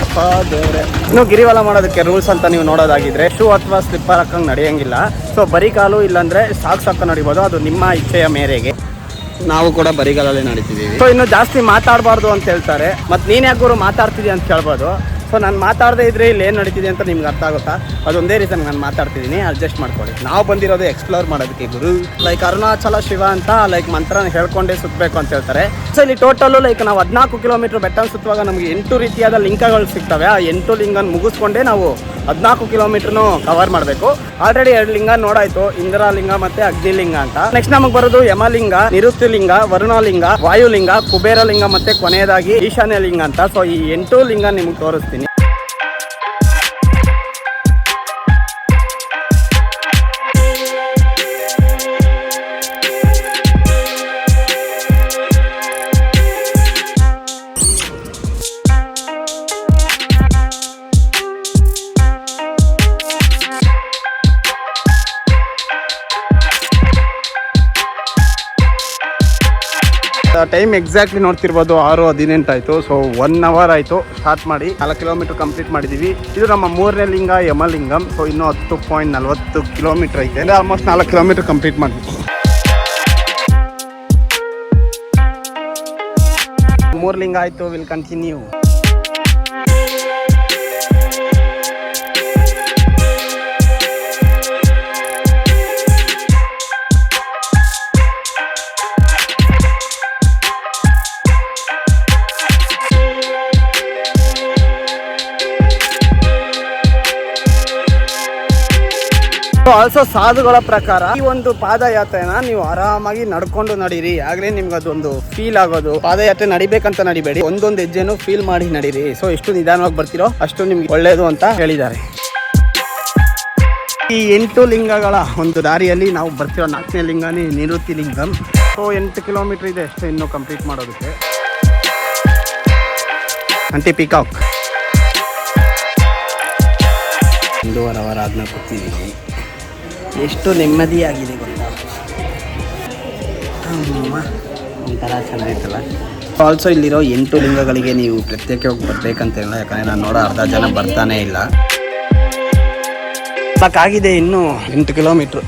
ದೇವ್ರೆ. ಇನ್ನು ಗಿರಿವಲ ಮಾಡೋದಕ್ಕೆ ರೂಲ್ಸ್ ಅಂತ ನೀವು ನೋಡೋದಾಗಿದ್ರೆ ಶೂ ಅಥವಾ ಸ್ಲಿಪ್ಪರ್ ಹಾಕಂಗೆ ನಡೆಯಂಗಿಲ್ಲ. ಸೊ ಬರೀ ಕಾಲು ಇಲ್ಲಾಂದ್ರೆ ಸಾಕ್ಸ್ ಹಾಕೊಂಡು ನಡಿಬೋದು, ಅದು ನಿಮ್ಮ ಇಚ್ಛೆಯ ಮೇರೆಗೆ. ನಾವು ಕೂಡ ಬರಿಗಾಲಲ್ಲೇ ನಡೀತಿದ್ದೀವಿ. ಸೊ ಇನ್ನು ಜಾಸ್ತಿ ಮಾತಾಡಬಾರ್ದು ಅಂತ ಹೇಳ್ತಾರೆ. ಮತ್ತು ನೀನು ಯಾಕೆ ಗುರು ಮಾತಾಡ್ತಿದ್ದೀಯ ಅಂತ ಕೇಳ್ಬೋದು. ಸೊ ನಾನು ಮಾತಾಡದೇ ಇದ್ರೆ ಇಲ್ಲಿ ಏನು ನಡೀತಿದೆ ಅಂತ ನಿಮ್ಗೆ ಅರ್ಥ ಆಗುತ್ತಾ? ಅದೊಂದೇ ರೀಸನ್ ನಾನು ಮಾತಾಡ್ತಿದ್ದೀನಿ, ಅಡ್ಜಸ್ಟ್ ಮಾಡ್ಕೊಳ್ಳಿ. ನಾವು ಬಂದಿರೋದು ಎಕ್ಸ್ಪ್ಲೋರ್ ಮಾಡೋದಕ್ಕೆ ಗುರು. ಲೈಕ್ ಅರುಣಾಚಲ ಶಿವ ಅಂತ ಲೈಕ್ ಮಂತ್ರನ ಹೇಳ್ಕೊಂಡೇ ಸುತ್ತಬೇಕು ಅಂತ ಹೇಳ್ತಾರೆ. ಸೊ ಇಲ್ಲಿ ಟೋಟಲು ಲೈಕ್ ನಾವು 14 ಕಿಲೋಮೀಟ್ರ್ ಬೆಟ್ಟ ಸುತ್ತುವಾಗ ನಮಗೆ 8 ರೀತಿಯಾದ ಲಿಂಗಗಳು ಸಿಗ್ತವೆ. ಆ 8 ಲಿಂಗನ ಮುಗಿಸ್ಕೊಂಡೇ ನಾವು 14 ಕಿಲೋಮೀಟ್ರ್ನು ಕವರ್ ಮಾಡಬೇಕು. ಆಲ್ರೆಡಿ 2 ಲಿಂಗ ನೋಡಾಯ್ತು, ಇಂದ್ರಲಿಂಗ ಮತ್ತೆ ಅಗ್ನಿಲಿಂಗ ಅಂತ. ನೆಕ್ಸ್ಟ್ ನಮಗೆ ಬರೋದು ಯಮಲಿಂಗ, ನಿರುಕ್ತಿಲಿಂಗ, ವರುಣಲಿಂಗ, ವಾಯುಲಿಂಗ, ಕುಬೇರಲಿಂಗ ಮತ್ತೆ ಕೊನೆಯದಾಗಿ ಈಶಾನ್ಯ ಲಿಂಗ ಅಂತ. ಸೊ ಈ 8 ಲಿಂಗ ನಿಮ್ಗೆ ತೋರಿಸ್ತೀನಿ. ಟೈಮ್ ಎಕ್ಸಾಕ್ಟ್ಲಿ ನೋಡ್ತಿರ್ಬೋದು 6:18 ಆಯಿತು. ಸೊ 1 ಅವರ್ ಆಯಿತು ಸ್ಟಾರ್ಟ್ ಮಾಡಿ. 4 ಕಿಲೋಮೀಟ್ರ್ ಕಂಪ್ಲೀಟ್ ಮಾಡಿದ್ದೀವಿ. ಇದು ನಮ್ಮ 3ನೇ ಲಿಂಗ ಯಮಲಿಂಗಮ್. ಸೊ ಇನ್ನೂ 10.40 ಕಿಲೋಮೀಟ್ರ್ ಐತೆ. ಆಲ್ಮೋಸ್ಟ್ 4 ಕಿಲೋಮೀಟ್ರ್ ಕಂಪ್ಲೀಟ್ ಮಾಡಿದ್ವಿ. 3 ಲಿಂಗ ಆಯಿತು. Will continue. ಆಲ್ಸೋ ಸಾಧುಗಳ ಪ್ರಕಾರ ಈ ಒಂದು ಪಾದಯಾತ್ರೆನ ನೀವು ಆರಾಮಾಗಿ ನಡ್ಕೊಂಡು ನಡೀರಿ, ಆಗ್ಲೇ ನಿಮ್ಗೆ ಅದೊಂದು ಫೀಲ್ ಆಗೋದು. ಪಾದಯಾತ್ರೆ ನಡಿಬೇಕಂತ ನಡಿಬೇಡಿ, ಒಂದೊಂದು ಹೆಜ್ಜೆನೂ ಫೀಲ್ ಮಾಡಿ ನಡೀರಿ. ಸೊ ಎಷ್ಟು ನಿಧಾನವಾಗಿ ಬರ್ತಿರೋ ಅಷ್ಟು ನಿಮ್ಗೆ ಒಳ್ಳೇದು ಅಂತ ಹೇಳಿದ್ದಾರೆ. ಈ 8 ಲಿಂಗಗಳ ಒಂದು ದಾರಿಯಲ್ಲಿ ನಾವು ಬರ್ತಿರೋ 4ನೇ ಲಿಂಗನೇ ನಿವೃತ್ತಿ ಲಿಂಗಂ. ಸೊ 8 ಕಿಲೋಮೀಟ್ರ್ ಇದೆ ಅಷ್ಟೇ ಇನ್ನೂ ಕಂಪ್ಲೀಟ್ ಮಾಡೋದಕ್ಕೆ. ಅಂಟಿ ಪಿಕಾಕ್ 1.5 ಅವರ್ ಆದ್ಮೇಲೆ ಕೂತಿದ್ದೀವಿ. ಎಷ್ಟು ನೆಮ್ಮದಿಯಾಗಿದೆ ಗೊತ್ತಾ, ಒಂಥರ ಚೆನ್ನಾಗಿತ್ತಲ್ಲ. ಆಲ್ಸೋ ಇಲ್ಲಿರೋ 8 ಲಿಂಗಗಳಿಗೆ ನೀವು ಪ್ರತ್ಯೇಕವಾಗಿ ಬರ್ಬೇಕಂತಿಲ್ಲ, ಯಾಕಂದರೆ ನಾನು ನೋಡೋ ಅರ್ಧ ಜನ ಬರ್ತಾನೆ ಇಲ್ಲ. ಸಾಕಾಗಿದೆ ಇನ್ನೂ 8 ಕಿಲೋಮೀಟ್ರು.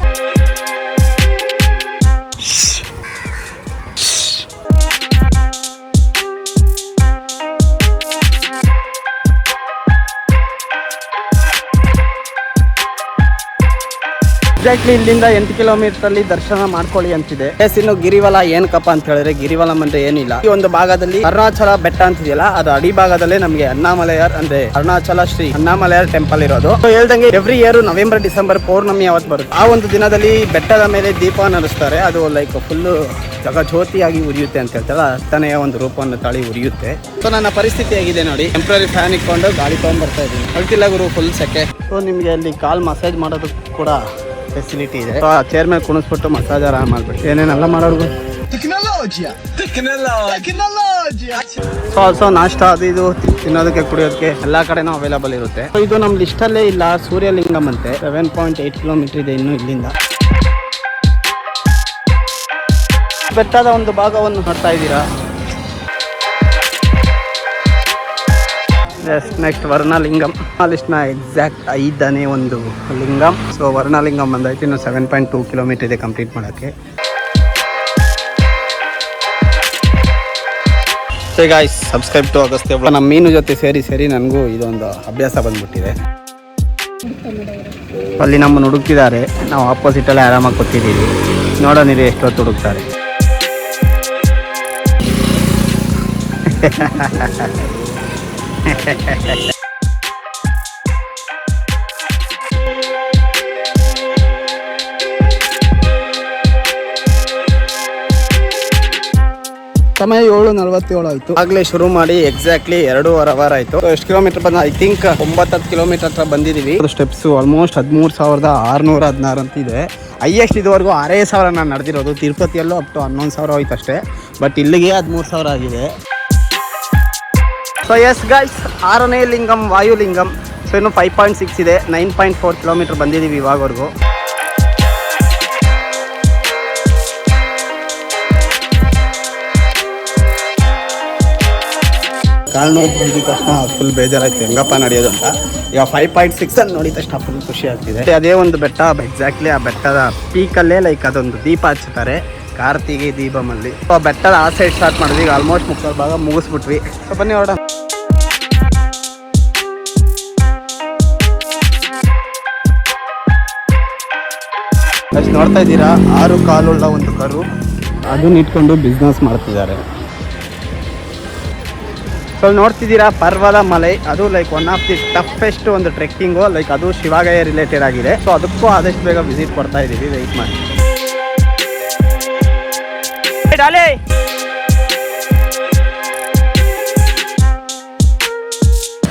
ಎಕ್ಸಾಕ್ಟ್ಲಿ ಇಲ್ಲಿಂದ 8 ಕಿಲೋಮೀಟರ್ ದರ್ಶನ ಮಾಡ್ಕೊಳ್ಳಿ ಅಂತಿದೆ. ಇನ್ನು ಗಿರಿವಲ ಏನಕ್ಕಪ್ಪ ಅಂತ ಹೇಳಿದ್ರೆ, ಗಿರಿವಲಂ ಅಂದ್ರೆ ಏನಿಲ್ಲ, ಈ ಒಂದು ಭಾಗದಲ್ಲಿ ಅರುಣಾಚಲ ಬೆಟ್ಟ ಅಂತಿದೆಯಲ್ಲ, ಅದು ಅಡಿ ಭಾಗದಲ್ಲೇ ನಮಗೆ ಅಣ್ಣಾಮಲೈಯಾರ್ ಅಂದ್ರೆ ಅರುಣಾಚಲ ಶ್ರೀ ಅಣ್ಣಾಮಲೈಯಾರ್ ಟೆಂಪಲ್ ಇರೋದು. ಹೇಳ್ದಂಗೆ ಎವ್ರಿ ಇಯರ್ ನವೆಂಬರ್ ಡಿಸೆಂಬರ್ ಪೌರ್ಣಮಿ ಯಾವತ್ತು ಬರುತ್ತೆ, ಆ ಒಂದು ದಿನದಲ್ಲಿ ಬೆಟ್ಟದ ಮೇಲೆ ದೀಪ ನಡೆಸ್ತಾರೆ. ಅದು ಲೈಕ್ ಫುಲ್ಲು ಜಗಜ್ಯೋತಿಯಾಗಿ ಉರಿಯುತ್ತೆ ಅಂತ ಹೇಳ್ತಾರೆ. ಅರ್ಥನೆಯ ಒಂದು ರೂಪವನ್ನು ತಾಳಿ ಉರಿಯುತ್ತೆ. ಸೊ ನನ್ನ ಪರಿಸ್ಥಿತಿ ಹೇಗಿದೆ ನೋಡಿ, ಟೆಂಪ್ರರಿ ಫ್ಯಾನ್ ಇಟ್ಕೊಂಡು ಗಾಳಿ ತಗೊಂಡ್ ಬರ್ತಾ ಇದ್ದೀನಿ. ಅಳ್ತಿಲ್ಲ ಗುರು, ಫುಲ್ ಸೆಕೆ. ಸೊ ನಿಮಗೆ ಅಲ್ಲಿ ಕಾಲ್ ಮಸಾಜ್ ಮಾಡೋದಕ್ಕೆ ಕೂಡ ಫೆಸಿಲಿಟಿ ಇದೆ. ಚೇರ್ ಮೇಲೆ ಕುಣಿಸ್ಬಿಟ್ಟು ಮಸಾಜ್ ಆರಾಮ್ ಮಾಡ್ಬಿಟ್ಟು ಏನೇನೆಲ್ಲ ಮಾಡೋದು. ಸೊ ಆಲ್ಸೋ ನಾಷ್ಟ ಅದು ಇದು ತಿನ್ನೋದಕ್ಕೆ ಕುಡಿಯೋದಕ್ಕೆ ಎಲ್ಲ ಕಡೆನೂ ಅವೈಲೇಬಲ್ ಇರುತ್ತೆ. ಸೊ ಇದು ನಮ್ಮ ಲಿಸ್ಟಲ್ಲೇ ಇಲ್ಲ, ಸೂರ್ಯಲಿಂಗಂ ಅಂತೆ. 7.8 ಕಿಲೋಮೀಟರ್ ಇದೆ ಇನ್ನು ಇಲ್ಲಿಂದ. ಬೆಟ್ಟದ ಒಂದು ಭಾಗವನ್ನು ನೋಡ್ತಾ ಇದ್ದೀರಾ. ನೆಕ್ಸ್ಟ್ ವರ್ಣಲಿಂಗಂ. ಲಿಸ್ಟ್ನ ಎಕ್ಸಾಕ್ಟ್ 5ನೇ ಒಂದು ಲಿಂಗಂ. ಸೊ ವರ್ಣಲಿಂಗಂ ಬಂದಾಯ್ತು. ಇನ್ನು 7.2 ಕಿಲೋಮೀಟರ್ ಇದೆ ಕಂಪ್ಲೀಟ್ ಮಾಡೋಕ್ಕೆ. So guys, subscribe to Agastya blog. ನಮ್ಮ ಮೀನು ಜೊತೆ ಸೇರಿ ನನಗೂ ಇದೊಂದು ಅಭ್ಯಾಸ ಬಂದ್ಬಿಟ್ಟಿದೆ. ಅಲ್ಲಿ ನಮ್ಮನ್ನು ಹುಡುಕ್ತಿದ್ದಾರೆ, ನಾವು ಆಪೋಸಿಟಲ್ಲೇ ಆರಾಮಾಗಿ ಕೂತಿದ್ದೀವಿ. ನೋಡೋಣ ಎಷ್ಟು ಹೊತ್ತು ಹುಡುಕ್ತಾರೆ. ಸಮಯ 7:47 ಆಯ್ತು. ಆಗ್ಲೇ ಶುರು ಮಾಡಿ ಎಕ್ಸಾಕ್ಟ್ಲಿ 2.5 ಅವರ್ ಆಯ್ತು. ಎಷ್ಟು ಕಿಲೋಮೀಟರ್ ಬಂದ, ಐ ಥಿಂಕ್ 9-10 ಕಿಲೋಮೀಟರ್ ಹತ್ರ ಬಂದಿದ್ದೀವಿ. ಸ್ಟೆಪ್ಸ್ ಆಲ್ಮೋಸ್ಟ್ 13,616 ಅಂತ ಇದೆ. ಹೈಯೆಸ್ಟ್ ಇದುವರೆಗೂ 6,000 ನಾನು ನಡೆದಿರೋದು. ತಿರುಪತಿಯಲ್ಲೂ ಅಪ್ ಟು 11,000 ಹೋಯ್ತು ಅಷ್ಟೇ. ಬಟ್ ಇಲ್ಲಿಗೆ 13,000 ಆಗಿದೆ. ಸೊ ಎಸ್ ಗೈಸ್, 6ನೇ ಲಿಂಗಂ ವಾಯುಲಿಂಗಂ. ಸೊ ಇನ್ನು 5.6 ಇದೆ. 9.4 ಕಿಲೋಮೀಟರ್ ಬಂದಿದ್ದೀವಿ ಇವಾಗವರೆಗೂ. ಕಾಲು ನೋವು ಬಂದಿದ್ದ ತಕ್ಷಣ ಫುಲ್ ಬೇಜಾರಾಯ್ತು, ಹೆಂಗಪ್ಪ ನಡೆಯೋದು ಅಂತ. ಈಗ 5.6 ಅಲ್ಲಿ ನೋಡಿದ ತಕ್ಷಣ ಫುಲ್ ಖುಷಿ ಆಗ್ತಿದೆ. ಅದೇ ಒಂದು ಬೆಟ್ಟ, ಎಕ್ಸಾಕ್ಟ್ಲಿ ಆ ಬೆಟ್ಟದ ಪೀಕಲ್ಲೇ ಲೈಕ್ ಅದೊಂದು ದೀಪ ಹಚ್ಚುತ್ತಾರೆ, ಕಾರ್ತಿಗೆ ದೀಪಮಲ್ಲಿ. ಆ ಬೆಟ್ಟದ ಆ ಸೈಡ್ ಸ್ಟಾರ್ಟ್ ಮಾಡಿದ್ವಿ. ಈಗ ಆಲ್ಮೋಸ್ಟ್ 30 ಭಾಗ ಮುಗಿಸ್ಬಿಟ್ವಿ. ಸೊ ಬನ್ನಿ ಹೊರಡ. ಅಷ್ಟು ನೋಡ್ತಾ ಇದ್ದೀರಾ, 6 ಕಾಲುಳ್ಳ ಒಂದು ಕರು, ಅದನ್ನ ಇಟ್ಕೊಂಡು ಬಿಸ್ನೆಸ್ ಮಾಡ್ತಿದ್ದಾರೆ. ಸೊ ನೋಡ್ತಿದ್ದೀರಾ ಪರ್ವತ ಮಲೆ, ಅದು like one of the toughest ಒಂದು ಟ್ರೆಕ್ಕಿಂಗು, ಲೈಕ್ ಅದು ಶಿವಾಗಯ ರಿಲೇಟೆಡ್ ಆಗಿದೆ. ಸೊ ಅದಕ್ಕೂ ಆದಷ್ಟು ಬೇಗ ವಿಸಿಟ್ ಕೊಡ್ತಾ ಇದ್ದೀವಿ, ವೆಯ್ಟ್ ಮಾಡಿ.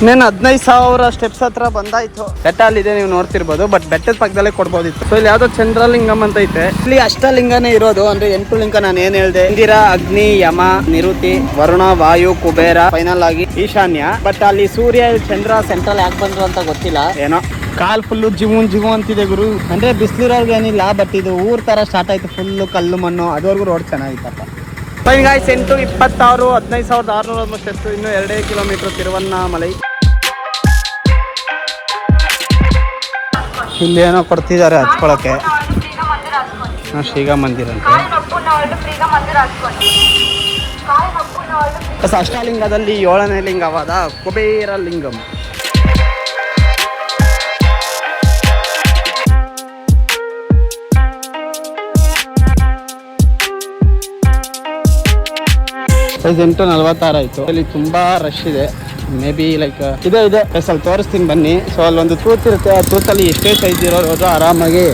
ಇನ್ನೇನು 15,000 ಸ್ಟೆಪ್ಸ್ ಹತ್ರ ಬಂದಾಯ್ತು. ಬೆಟ್ಟ ಅಲ್ಲಿದೆ, ನೀವು ನೋಡ್ತಿರ್ಬೋದು. ಬಟ್ ಬೆಟ್ಟದ ಪಕ್ಕದಲ್ಲೇ ಕೊಡ್ಬೋದಿತ್ತು. ಸೊ ಇಲ್ಲಿ ಯಾವ್ದೋ ಚಂದ್ರಲಿಂಗಂ ಅಂತ ಐತೆ. ಇಲ್ಲಿ ಅಷ್ಟಲಿಂಗನೇ ಇರೋದು, ಅಂದ್ರೆ 8 ಲಿಂಗ. ನಾನು ಏನ್ ಹೇಳ್ದೆ, ಇಂದಿರ, ಅಗ್ನಿ, ಯಮ, ನಿರುತಿ, ವರುಣ, ವಾಯು, ಕುಬೇರ, ಫೈನಲ್ ಆಗಿ ಈಶಾನ್ಯ. ಬಟ್ ಅಲ್ಲಿ ಸೂರ್ಯ, ಚಂದ್ರ ಸೆಂಟ್ರಲ್ ಯಾಕೆ ಬಂದ್ರು ಅಂತ ಗೊತ್ತಿಲ್ಲ. ಏನೋ ಕಾಲ್ ಫುಲ್ಲು ಜಿವು ಅಂತಿದೆ ಗುರು. ಅಂದ್ರೆ ಬಿಸಿಲಿರೋರ್ಗೆ ಏನಿಲ್ಲ, ಬಟ್ ಇದು ಊರ್ ತರ ಸ್ಟಾರ್ಟ್ ಆಯ್ತು, ಫುಲ್ಲು ಕಲ್ಲು ಮಣ್ಣು. ಅದುವರೆಗೂ ರೋಡ್ ಚೆನ್ನಾಗಿತ್ತಪ್ಪ. ಫೈನ್ ಗಾಯ್ಸ್, 8, 26, 15,600 ಸ್ಟೆಪ್ಸ್, ಇನ್ನು 2 ಕಿಲೋಮೀಟರ್ ತಿರುವಣ್ಣಾಮಲೈ. ಇಲ್ಲಿ ಏನೋ ಕೊಡ್ತಿದ್ದಾರೆ ಹಚ್ಕೊಳಕ್ಕೆ, ಶ್ರೀಗ ಮಂದಿರ ಅಂತ. ಅಷ್ಟಲಿಂಗದಲ್ಲಿ 7ನೇ ಲಿಂಗವಾದ ಕುಬೇರ ಲಿಂಗಂ. ಸೈಜ್ 8:46 ಆಯ್ತು. ಇಲ್ಲಿ ತುಂಬಾ ರಶ್ ಇದೆ. ಮೇ ಬಿ ಲೈಕ್ ಇದೆ ಅಲ್ಲಿ ತೋರಿಸ್ತೀನಿ ಬನ್ನಿ. ಸೊ ಅಲ್ಲೊಂದು ತೂತ್ ಇರುತ್ತೆ, ಆ ತೂತಲ್ಲಿ ಎಷ್ಟೇ ಸೈಜ್ ಇರೋದು ಆರಾಮಾಗಿ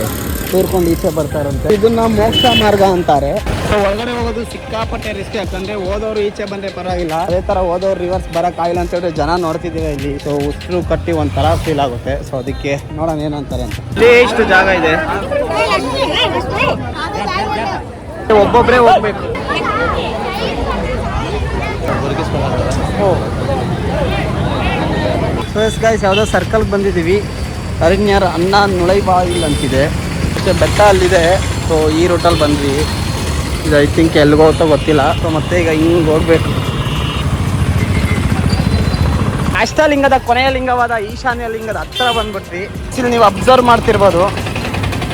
ತೂರ್ಕೊಂಡು ಈಚೆ ಬರ್ತಾರಂತೆ. ಇದನ್ನ ಮೋಕ್ಷ ಮಾರ್ಗ ಅಂತಾರೆ. ಸೊ ಒಳಗಡೆ ಹೋಗೋದು ಸಿಕ್ಕಾಪಟ್ಟೆ ರಿಸ್ಕ್, ಯಾಕಂದ್ರೆ ಓದೋರು ಈಚೆ ಬಂದ್ರೆ ಪರವಾಗಿಲ್ಲ, ಅದೇ ತರ ಓದೋರು ರಿವರ್ಸ್ ಬರಕ್ ಆಗಿಲ್ಲ ಅಂತ ಹೇಳಿದ್ರೆ ಜನ ನೋಡ್ತಿದ್ದೀವಿ ಇಲ್ಲಿ. ಸೊ ಉಸಿರು ಕಟ್ಟಿ ಒಂಥರ ಫೀಲ್ ಆಗುತ್ತೆ. ಸೊ ಅದಕ್ಕೆ ನೋಡೋಣ ಏನಂತಾರೆ ಅಂತ. ಇಲ್ಲಿ ಇಷ್ಟು ಜಾಗ ಇದೆ, ಒಬ್ಬೊಬ್ಬರೇ ಹೋಗ್ಬೇಕು. ಸೊ ಎಸ್ ಗೈಸ್, ಯಾವುದೋ ಸರ್ಕಲ್ಗೆ ಬಂದಿದ್ದೀವಿ. ಅರಣ್ಯರ ಅನ್ನ ನುಳೈಬಾಯಿಲ್ ಅಂತಿದೆ. ಮತ್ತು ಬೆಟ್ಟ ಅಲ್ಲಿದೆ. ಸೊ ಈ ರೂಟಲ್ಲಿ ಬಂದ್ವಿ. ಇದು ಐ ಥಿಂಕ್ ಎಲ್ಲಿಗೆ ಹೋಗ್ತೋ ಗೊತ್ತಿಲ್ಲ. ಸೊ ಮತ್ತೆ ಈಗ ಹಿಂಗೆ ಹೋಗ್ಬೇಕು. ಅಷ್ಟಲಿಂಗದ ಕೊನೆಯ ಲಿಂಗವಾದ ಈಶಾನ್ಯ ಲಿಂಗದ ಹತ್ರ ಬಂದ್ಬಿಟ್ವಿ. ಇಲ್ಲಿ ನೀವು ಅಬ್ಸರ್ವ್ ಮಾಡ್ತಿರ್ಬೋದು.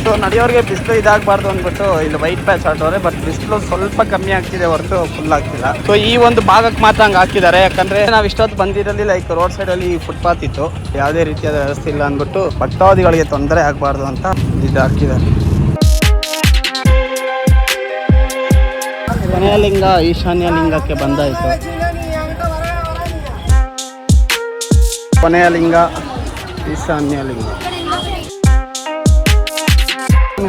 ಸೊ ನಡೆಯೋರಿಗೆ ಬಿಸಿಲು ಇದಾಗಬಾರ್ದು ಅಂದ್ಬಿಟ್ಟು ಇಲ್ಲಿ ವೈಟ್ ಪ್ಯಾಚ್ ಹಾಕೋರೆ. ಬಟ್ ಬಿಸಿಲು ಸ್ವಲ್ಪ ಕಮ್ಮಿ ಆಗ್ತಿದೆ ಹೊರತು ಫುಲ್ ಆಗ್ತಿಲ್ಲ. ಸೊ ಈ ಒಂದು ಭಾಗಕ್ಕೆ ಮಾತ್ರ ಹಂಗೆ ಹಾಕಿದ್ದಾರೆ, ಯಾಕಂದರೆ ನಾವು ಇಷ್ಟೊತ್ತು ಬಂದಿರಲ್ಲಿ ಲೈಕ್ ರೋಡ್ ಸೈಡಲ್ಲಿ ಫುಟ್ಪಾತ್ ಇತ್ತು, ಯಾವುದೇ ರೀತಿಯಾದ ವ್ಯವಸ್ಥೆ ಇಲ್ಲ ಅಂದ್ಬಿಟ್ಟು ಭಕ್ತಾದಿಗಳಿಗೆ ತೊಂದರೆ ಆಗಬಾರ್ದು ಅಂತ ಇದು ಹಾಕಿದ್ದಾರೆ. ಕೊನೆಯ ಲಿಂಗ ಈಶಾನ್ಯ ಲಿಂಗಕ್ಕೆ ಬಂದಾಯಿತು. ಕೊನೆಯ ಲಿಂಗ ಈಶಾನ್ಯ ಲಿಂಗ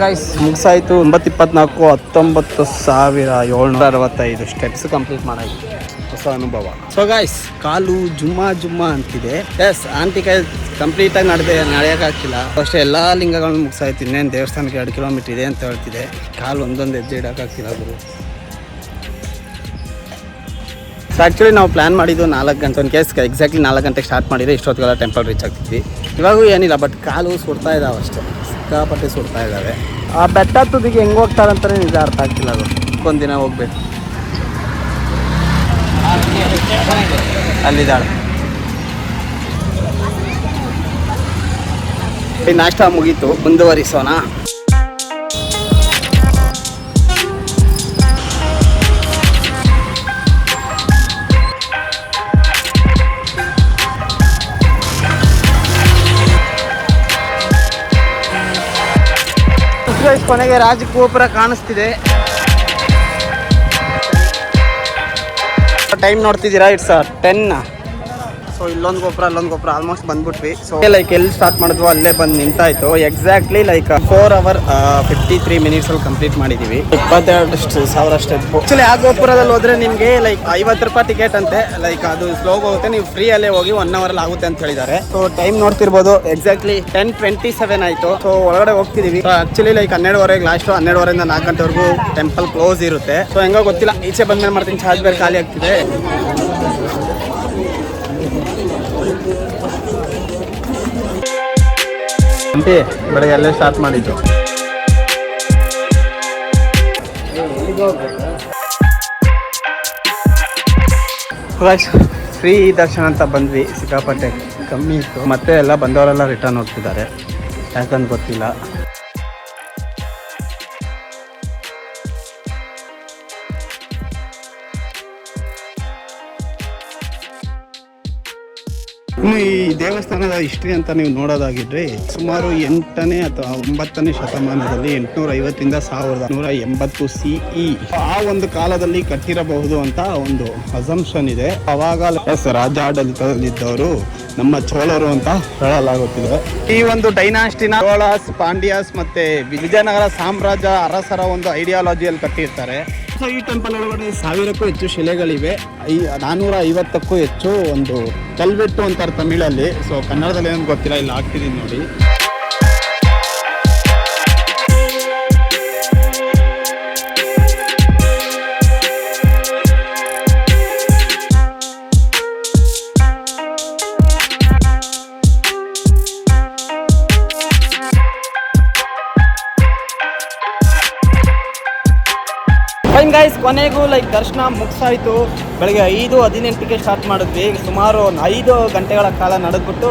ಗೈಸ್ ಮುಗಿಸಾಯಿತು. 9:24, 19,765 ಸ್ಟೆಪ್ಸ್ ಕಂಪ್ಲೀಟ್ ಮಾಡಾಯಿತು. ಹೊಸ ಅನುಭವ. ಸೊ ಗೈಸ್, ಕಾಲು ಜುಮ್ಮ ಅಂತಿದೆ. ಎಸ್, ಆಂಟಿ ಕೈ ಕಂಪ್ಲೀಟಾಗಿ ನಡೆಯೋಕ್ಕಾಗ್ತಿಲ್ಲ. ಅಷ್ಟೇ ಎಲ್ಲ ಲಿಂಗಗಳನ್ನ ಮುಗಿಸಾಯ್ತು. ಇನ್ನೇನು ದೇವಸ್ಥಾನಕ್ಕೆ 2 ಕಿಲೋಮೀಟರ್ ಇದೆ ಅಂತ ಹೇಳ್ತಿದೆ. ಕಾಲು ಒಂದೊಂದು ಹೆಜ್ಜೆ ಇಡೋಕ್ಕಾಗ್ತಿಲ್ಲ ಗುರು. ಸೊ ಆ್ಯಕ್ಚುಲಿ ನಾವು ಪ್ಲ್ಯಾನ್ ಮಾಡಿದ್ದು 4 ಗಂಟೆ. ಒಂದು ಕೇಸ್ ಎಕ್ಸಾಕ್ಟ್ಲಿ 4 ಗಂಟೆಗೆ ಸ್ಟಾರ್ಟ್ ಮಾಡಿದರೆ ಇಷ್ಟೊತ್ತಿಗೆಲ್ಲ ಟೆಂಪಲ್ ರೀಚ್ ಆಗ್ತಿದ್ವಿ. ಇವಾಗೂ ಏನಿಲ್ಲ, ಬಟ್ ಕಾಲು ಸುಡ್ತಾ ಇದ್ದಾವೆ ಅಷ್ಟೇ, ಸಿಕ್ಕಾಪಟ್ಟೆ ಸುಡ್ತಾ ಇದ್ದಾವೆ. ಆ ಬೆಟ್ಟ ತುದಿಗೆ ಹೆಂಗೆ ಹೋಗ್ತಾರಂತಾನೆ ನಿಜ ಅರ್ಥ ಆಗ್ತಿಲ್ಲ. ಅದು ಒಂದಿನ ಹೋಗ್ಬೇಕು. ಅಲ್ಲಿದ್ದಾಳೆ. ನಾಷ್ಟ ಮುಗೀತು, ಮುಂದುವರಿಸೋಣ. ಕೊನೆಗೆ ರಾಜಗೋಪುರ ಕಾಣಿಸ್ತಿದೆ. ಟೈಮ್ ನೋಡ್ತಿದ್ದೀರಾ, ಇಟ್ಸ್ 10. ಸೊ ಇಲ್ಲೊಂದು ಗೋಪುರ ಅಲ್ಲೊಂದು ಗೋಪುರ ಆಲ್ಮೋಸ್ಟ್ ಬಂದ್ಬಿಟ್ವಿ. ಸೊ ಲೈಕ್ ಎಲ್ಲಿ ಸ್ಟಾರ್ಟ್ ಮಾಡಿದ್ವು ಅಲ್ಲೇ ಬಂದು ನಿಂತಾಯ್ತು. ಎಕ್ಸಾಕ್ಟ್ಲಿ ಲೈಕ್ 4 hours 53 minutes ಅಲ್ಲಿ ಕಂಪ್ಲೀಟ್ ಮಾಡಿದೀವಿ. 22,000 ಸ್ಟೆಪ್. ಆಕ್ಚುಲಿ ಆ ಗೋಪುರದಲ್ಲಿ ಹೋದ್ರೆ ನಿಮ್ಗೆ ಲೈಕ್ 50 ರೂಪಾಯಿ ಟಿಕೆಟ್ ಅಂತೆ. ಲೈಕ್ ಅದು ಸ್ಲೋ ಹೋಗುತ್ತೆ, ನೀವು ಫ್ರೀ ಅಲ್ಲೇ ಹೋಗಿ 1 hour ಅಲ್ಲಿ ಆಗುತ್ತೆ ಅಂತ ಹೇಳಿದ್ದಾರೆ. ಸೊ ಟೈಮ್ ನೋಡ್ತಿರ್ಬೋದು, ಎಕ್ಸಾಕ್ಟ್ಲಿ 10:27 ಆಯ್ತು. ಸೊ ಒಳಗಡೆ ಹೋಗ್ತಿದೀವಿ. ಆಕ್ಚುಲಿ ಲೈಕ್ 12:15 ಲಾಸ್ಟ್, 12:15 4 ಗಂಟೆವರೆಗೂ ಟೆಂಪಲ್ ಕ್ಲೋಸ್ ಇರುತ್ತೆ. ಸೊ ಹೆಂಗೋ ಗೊತ್ತಿಲ್ಲ, ಈಚೆ ಬಂದ್ಮೇಲೆ ಮಾಡ್ತೀನಿ. ಚಾರ್ಜ್ ಬೇರೆ ಖಾಲಿ ಆಗ್ತಿದೆ. ಬೆಳಗ್ಗೆ ಅಲ್ಲೇ ಸ್ಟಾರ್ಟ್ ಮಾಡಿದ್ದು. ಫ್ರೀ ದರ್ಶನ ಅಂತ ಬಂದ್ವಿ. ಸಿಕ್ಕಾಪಟ್ಟೆ ಕಮ್ಮಿ ಇತ್ತು. ಮತ್ತೆ ಎಲ್ಲ ಬಂದವರೆಲ್ಲ ರಿಟರ್ನ್ ಹೋಗ್ತಿದ್ದಾರೆ, ಯಾಕಂತ ಗೊತ್ತಿಲ್ಲ. ಈ ದೇವಸ್ಥಾನದ ಹಿಸ್ಟ್ರಿ ಅಂತ ನೀವು ನೋಡೋದಾಗಿದ್ರೆ ಸುಮಾರು 8ನೇ ಅಥವಾ 9ನೇ ಶತಮಾನದಲ್ಲಿ 850 1180 CE ಆ ಒಂದು ಕಾಲದಲ್ಲಿ ಕಟ್ಟಿರಬಹುದು ಅಂತ ಒಂದು ಅಸಂಪ್ಷನ್ ಇದೆ. ಅವಾಗ ರಾಜ ಆಡಳಿತದಲ್ಲಿದ್ದವರು ನಮ್ಮ ಚೋಳರು ಅಂತ ಹೇಳಲಾಗುತ್ತಿದೆ. ಈ ಒಂದು ಡೈನಾಸ್ಟಿನ ಚೋಳಾಸ್, ಪಾಂಡ್ಯಾಸ್ ಮತ್ತೆ ವಿಜಯನಗರ ಸಾಮ್ರಾಜ್ಯ ಅರಸರ ಒಂದು ಐಡಿಯಾಲಜಿಯಲ್ಲಿ ಕಟ್ಟಿರ್ತಾರೆ. ಸೊ ಈ ಟೆಂಪಲ್ ಒಳಗಡೆ 1000ಕ್ಕೂ ಹೆಚ್ಚು ಶಿಲೆಗಳಿವೆ. 450ಕ್ಕೂ ಹೆಚ್ಚು ಒಂದು ಕಲ್ವೆಟ್ಟು ಅಂತಾರೆ ತಮಿಳಲ್ಲಿ. ಸೊ ಕನ್ನಡದಲ್ಲಿ ಏನು ಗೊತ್ತಿಲ್ಲ, ಇಲ್ಲಿ ಹಾಕ್ತಿದ್ದೀನಿ ನೋಡಿ. ಫೈನ್ ಗೈಸ್, ಕೊನೆಗೂ ಲೈಕ್ ದರ್ಶನ ಮುಗಿಸಾಯಿತು. ಬೆಳಗ್ಗೆ 5:18ಕ್ಕೆ ಸ್ಟಾರ್ಟ್ ಮಾಡಿದ್ವಿ. ಸುಮಾರು 5 ಗಂಟೆಗಳ ಕಾಲ ನಡೆದ್ಬಿಟ್ಟು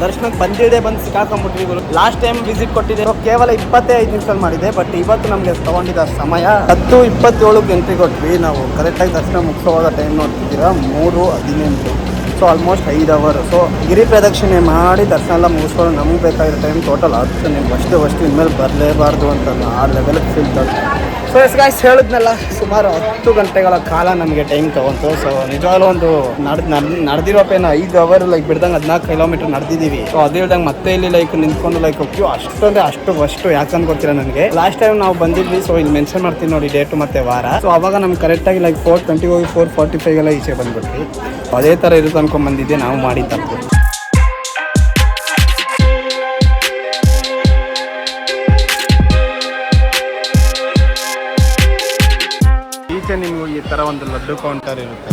ದರ್ಶನಕ್ಕೆ ಬಂದು ಸಿಕ್ಕಾಕೊಂಡ್ಬಿಟ್ವಿ. ಲಾಸ್ಟ್ ಟೈಮ್ ವಿಸಿಟ್ ಕೊಟ್ಟಿದ್ದೆ, ಕೇವಲ 25 ನಿಮಿಷದಲ್ಲಿ ಮಾಡಿದೆ. ಬಟ್ ಇವತ್ತು ನಮಗೆ ತಗೊಂಡಿದ್ದ ಸಮಯ 10:27ಕ್ಕೆ ಎಂಟ್ರಿ ಕೊಟ್ವಿ. ನಾವು ಕರೆಕ್ಟಾಗಿ ದರ್ಶನ ಮುಗಿಸೋವಾಗ ಟೈಮ್ ನೋಡ್ತಿದ್ದೀರಾ 3:18. So almost 5 hours. ಸೊ ಗಿರಿ ಪ್ರದಕ್ಷಿಣೆ ಮಾಡಿ ದರ್ಶನ ಎಲ್ಲ ಮುಗಿಸ್ಕೊಂಡು ನಮಗೆ ಬೇಕಾಗಿರೋ ಟೈಮ್ ಟೋಟಲ್ 10 ನಿಮಿಷ. ಅಷ್ಟು ಇನ್ಮೇಲೆ ಬರಲೇಬಾರ್ದು ಅಂತ ಆ ಲೆವೆಲ್ಗೆ ಫೀಲ್ ತಗೊಂಡು. ಸೊ ಎಸ್ ಗಾಯ್ಸ್, ಹೇಳಿದ್ನಲ್ಲ, ಸುಮಾರು 10 ಗಂಟೆಗಳ ಕಾಲ ನಮಗೆ ಟೈಮ್ ತೊಗೊಂತು. ಸೊ ನಿಜವಾಗ್ಲೂ ಒಂದು ನಡೆದಿರೋಪೇನು 5 hours ಲೈಕ್ ಬಿಡ್ದಂಗೆ 14 kilometer ನಡೆದಿದ್ದೀವಿ. ಸೊ ಅದು ಹೇಳ್ದಂಗೆ ಮತ್ತೆ ಇಲ್ಲಿ ಲೈಕ್ ನಿಂತ್ಕೊಂಡು ಲೈಕ್ ಕ್ಯೂ ಅಷ್ಟು ಯಾಕಂತ ಗೊತ್ತಿಲ್ಲ ನನಗೆ. ಲಾಸ್ಟ್ ಟೈಮ್ ನಾವು ಬಂದಿದ್ವಿ. ಸೊ ಇಲ್ಲಿ ಮೆನ್ಷನ್ ಮಾಡ್ತೀನಿ ನೋಡಿ ಡೇಟು ಮತ್ತೆ ವಾರ. ಸೊ ಅವಾಗ ನಮ್ಗೆ ಕರೆಕ್ಟಾಗಿ ಲೈಕ್ 4:20 ಹೋಗಿ 4:45 ಈಚೆ ಬಂದ್ಬಿಟ್ವಿ. ಅದೇ ಥರ ಇರುತ್ತೆ ಅನ್ಕೊಂಡ್ ಬಂದಿದ್ದೆ, ನಾವು ಮಾಡಿ ತಪ್ಪು. ಈಚೆ ನಿಮ್ಗೆ ಈ ತರ ಒಂದು ಲಡ್ಡು ಕೌಂಟರ್ ಇರುತ್ತೆ.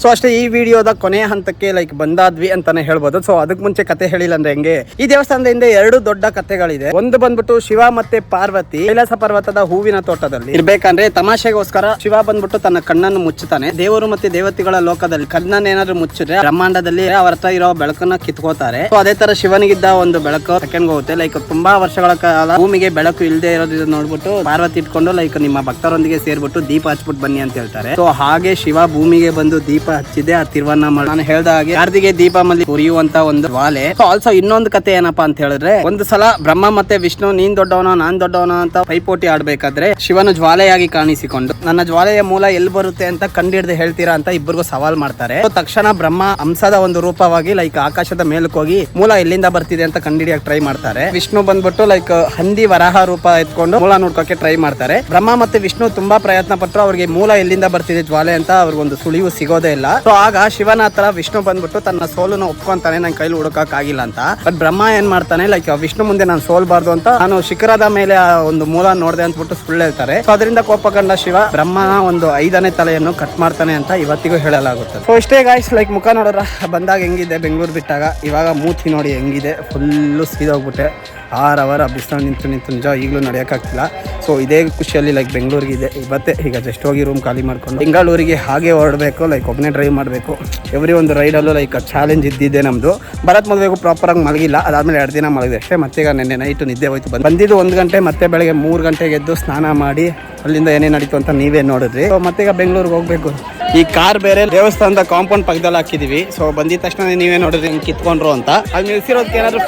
ಸೊ ಅಷ್ಟೇ, ಈ ವಿಡಿಯೋದ ಕೊನೆಯ ಹಂತಕ್ಕೆ ಲೈಕ್ ಬಂದಾದ್ವಿ ಅಂತಾನೆ ಹೇಳ್ಬೋದು. ಸೊ ಅದಕ್ಕೆ ಮುಂಚೆ ಕತೆ ಹೇಳಿಲ್ಲ ಅಂದ್ರೆ ಹೆಂಗೆ, ಈ ದೇವಸ್ಥಾನದ ಹಿಂದೆ 2 ದೊಡ್ಡ ಕಥೆಗಳಿದೆ. ಒಂದು ಬಂದ್ಬಿಟ್ಟು ಶಿವ ಮತ್ತೆ ಪಾರ್ವತಿ ಕೈಲಾಸ ಪರ್ವತದ ಹೂವಿನ ತೋಟದಲ್ಲಿ ಇರ್ಬೇಕಂದ್ರೆ ತಮಾಷೆಗೋಸ್ಕರ ಶಿವ ಬಂದ್ಬಿಟ್ಟು ತನ್ನ ಕಣ್ಣನ್ನು ಮುಚ್ಚುತ್ತಾನೆ. ದೇವರು ಮತ್ತೆ ದೇವತೆಗಳ ಲೋಕದಲ್ಲಿ ಕಣ್ಣನ್ನು ಏನಾದ್ರು ಮುಚ್ಚಿದ್ರೆ ಬ್ರಹ್ಮಾಂಡದಲ್ಲಿ ಅವರ ಹತ್ರ ಇರೋ ಬೆಳಕನ್ನ ಕಿತ್ಕೋತಾರೆ. ಸೊ ಅದೇ ತರ ಶಿವನಿಗಿದ್ದ ಒಂದು ಬೆಳಕು ಸೆಕೆಂಡ್ ಹೋಗುತ್ತೆ. ಲೈಕ್ ತುಂಬಾ ವರ್ಷಗಳ ಕಾಲ ಭೂಮಿಗೆ ಬೆಳಕು ಇಲ್ಲದೆ ಇರೋದು ನೋಡ್ಬಿಟ್ಟು ಪಾರ್ವತಿ ಇಟ್ಕೊಂಡು ಲೈಕ್ ನಿಮ್ಮ ಭಕ್ತರೊಂದಿಗೆ ಸೇರ್ಬಿಟ್ಟು ದೀಪ ಹಚ್ಬಿಟ್ಟು ಬನ್ನಿ ಅಂತ ಹೇಳ್ತಾರೆ. ಸೊ ಹಾಗೆ ಶಿವ ಭೂಮಿಗೆ ಬಂದು ದೀಪ ಹಚ್ಚಿದೆ ಆ ತಿರುವಣ್ಣಾಮಲೈ. ನಾನು ಹೇಳ್ದ ಹಾಗೆ ಕಾರ್ತಿಗೆ ದೀಪಮಲ್ಲಿ ಉರಿಯುವಂತ ಒಂದು ಜ್ವಾಲೆ. ಆಲ್ಸೋ ಇನ್ನೊಂದು ಕತೆ ಏನಪ್ಪಾ ಅಂತ ಹೇಳಿದ್ರೆ, ಒಂದು ಸಲ ಬ್ರಹ್ಮ ಮತ್ತೆ ವಿಷ್ಣು ನೀನ್ ದೊಡ್ಡವನ ನಾನ್ ದೊಡ್ಡವನ ಅಂತ ಪೈಪೋಟಿ ಆಡ್ಬೇಕಾದ್ರೆ ಶಿವನು ಜ್ವಾಲೆಯಾಗಿ ಕಾಣಿಸಿಕೊಂಡು ನನ್ನ ಜ್ವಾಲೆಯ ಮೂಲ ಎಲ್ಲಿ ಬರುತ್ತೆ ಅಂತ ಕಂಡಿಡ್ದು ಹೇಳ್ತೀರಾ ಅಂತ ಇಬ್ಬರಿಗೂ ಸವಾಲ್ ಮಾಡ್ತಾರೆ. ತಕ್ಷಣ ಬ್ರಹ್ಮ ಹಂಸದ ಒಂದು ರೂಪವಾಗಿ ಲೈಕ್ ಆಕಾಶದ ಮೇಲಕ್ಕೆ ಹೋಗಿ ಮೂಲ ಎಲ್ಲಿಂದ ಬರ್ತಿದೆ ಅಂತ ಕಂಡಿಡಿಯಕ್ಕೆ ಟ್ರೈ ಮಾಡ್ತಾರೆ. ವಿಷ್ಣು ಬಂದ್ಬಿಟ್ಟು ಲೈಕ್ ಹಂದಿ ವರಾಹ ರೂಪ ಎತ್ಕೊಂಡು ಮೂಲ ನೋಡ್ಕೋಕೆ ಟ್ರೈ ಮಾಡ್ತಾರೆ. ಬ್ರಹ್ಮ ಮತ್ತೆ ವಿಷ್ಣು ತುಂಬಾ ಪ್ರಯತ್ನ ಪಟ್ಟರು, ಅವ್ರಿಗೆ ಮೂಲ ಎಲ್ಲಿಂದ ಬರ್ತಿದೆ ಜ್ವಾಲೆ ಅಂತ ಅವ್ರಿಗೊಂದು ಸುಳಿವು ಸಿಗೋದೇ ಇಲ್ಲ. ಸೊ ಆಗ ಶಿವನ ಹತ್ರ ವಿಷ್ಣು ಬಂದ್ಬಿಟ್ಟು ತನ್ನ ಸೋಲನ್ನ ಒಪ್ಕೊಂತಾನೆ, ನನ್ನ ಕೈಲಿ ಹುಡುಕಕ್ ಆಗಿಲ್ಲ ಅಂತ. ಬಟ್ ಬ್ರಹ್ಮ ಏನ್ ಮಾಡ್ತಾನೆ, ಲೈಕ್ ವಿಷ್ಣು ಮುಂದೆ ನಾನು ಸೋಲ್ಬಾರ್ದು ಅಂತ ನಾನು ಶಿಖರದ ಮೇಲೆ ಒಂದು ಮೂಲ ನೋಡಿದೆ ಅಂದ್ಬಿಟ್ಟು ಸುಳ್ಳು ಹೇಳ್ತಾರೆ. ಸೊ ಅದರಿಂದ ಕೋಪಗೊಂಡ ಶಿವ ಬ್ರಹ್ಮನ ಒಂದು 5ನೇ ತಲೆಯನ್ನು ಕಟ್ ಮಾಡ್ತಾನೆ ಅಂತ ಇವತ್ತಿಗೂ ಹೇಳಲಾಗುತ್ತೆ. ಸೊ ಇಷ್ಟೇ ಗಾಯ್ಸ್, ಲೈಕ್ ಮುಖ ನೋಡ್ರ ಬಂದಾಗ ಹೆಂಗಿದೆ ಬೆಂಗಳೂರು ಬಿಟ್ಟಾಗ, ಇವಾಗ ಮೂತಿ ನೋಡಿ ಹೆಂಗಿದೆ, ಫುಲ್ಲು ಸೀದೋಗ್ಬಿಟ್ಟೆ. 6 hours ಬಿಸಿಲು ನಿಂತು ನಿಜ ಈಗಲೂ ನಡೆಯೋಕ್ಕಾಗ್ತಿಲ್ಲ. ಸೊ ಇದೇ ಖುಷಿಯಲ್ಲಿ ಲೈಕ್ ಬೆಂಗಳೂರಿಗೆ ಇದೆ ಇವತ್ತೇ. ಈಗ ಜಸ್ಟ್ ಹೋಗಿ ರೂಮ್ ಖಾಲಿ ಮಾಡ್ಕೊಂಡು ಬೆಂಗಳೂರಿಗೆ ಹಾಗೆ ಹೊರಡಬೇಕು. ಲೈಕ್ ಒಬ್ಬನೇ ಡ್ರೈವ್ ಮಾಡಬೇಕು. ಎವ್ರಿ ಒಂದು ರೈಡಲ್ಲೂ ಲೈಕ್ ಚಾಲೆಂಜ್ ಇದ್ದಿದೆ ನಮ್ಮದು. ಭರತ್ ಮದುವೆಗೂ ಪ್ರಾಪರಾಗಿ ಮಲಗಿಲ್ಲ, ಅದಾದಮೇಲೆ 2 ದಿನ ಮಲಗಿದೆ ಅಷ್ಟೇ. ಮತ್ತೆ ಈಗ ನೆನ್ನೆ ನೈಟು ನಿದ್ದೆ ಹೋಯ್ತು. ಬಂದಿದ್ದು 1 ಗಂಟೆ, ಮತ್ತೆ ಬೆಳಗ್ಗೆ 3 ಗಂಟೆಗೆ ಎದ್ದು ಸ್ನಾನ ಮಾಡಿ ಅಲ್ಲಿಂದ ಏನೇನು ನಡೀತು ಅಂತ ನೀವೇ ನೋಡಿದ್ರಿ. ಸೊ ಮತ್ತೆ ಈಗ ಬೆಂಗಳೂರಿಗೆ ಹೋಗಬೇಕು. ಈ ಕಾರ್ ಬೇರೆ ದೇವಸ್ಥಾನದ ಕಾಂಪೌಂಡ್ ಪಕ್ಕದಲ್ಲಿ ಹಾಕಿದೀವಿ. ಸೊ ಬಂದಿದ ತಕ್ಷಣ ನೀವೇ ನೋಡಿದ್ರಿ ಹಿಂಗೆ ಕಿತ್ಕೊಂಡ್ರು ಅಂತ. ಅಲ್ಲಿ ನಿಲ್ಸಿರೋದಕ್ಕೆ ಏನಾದ್ರು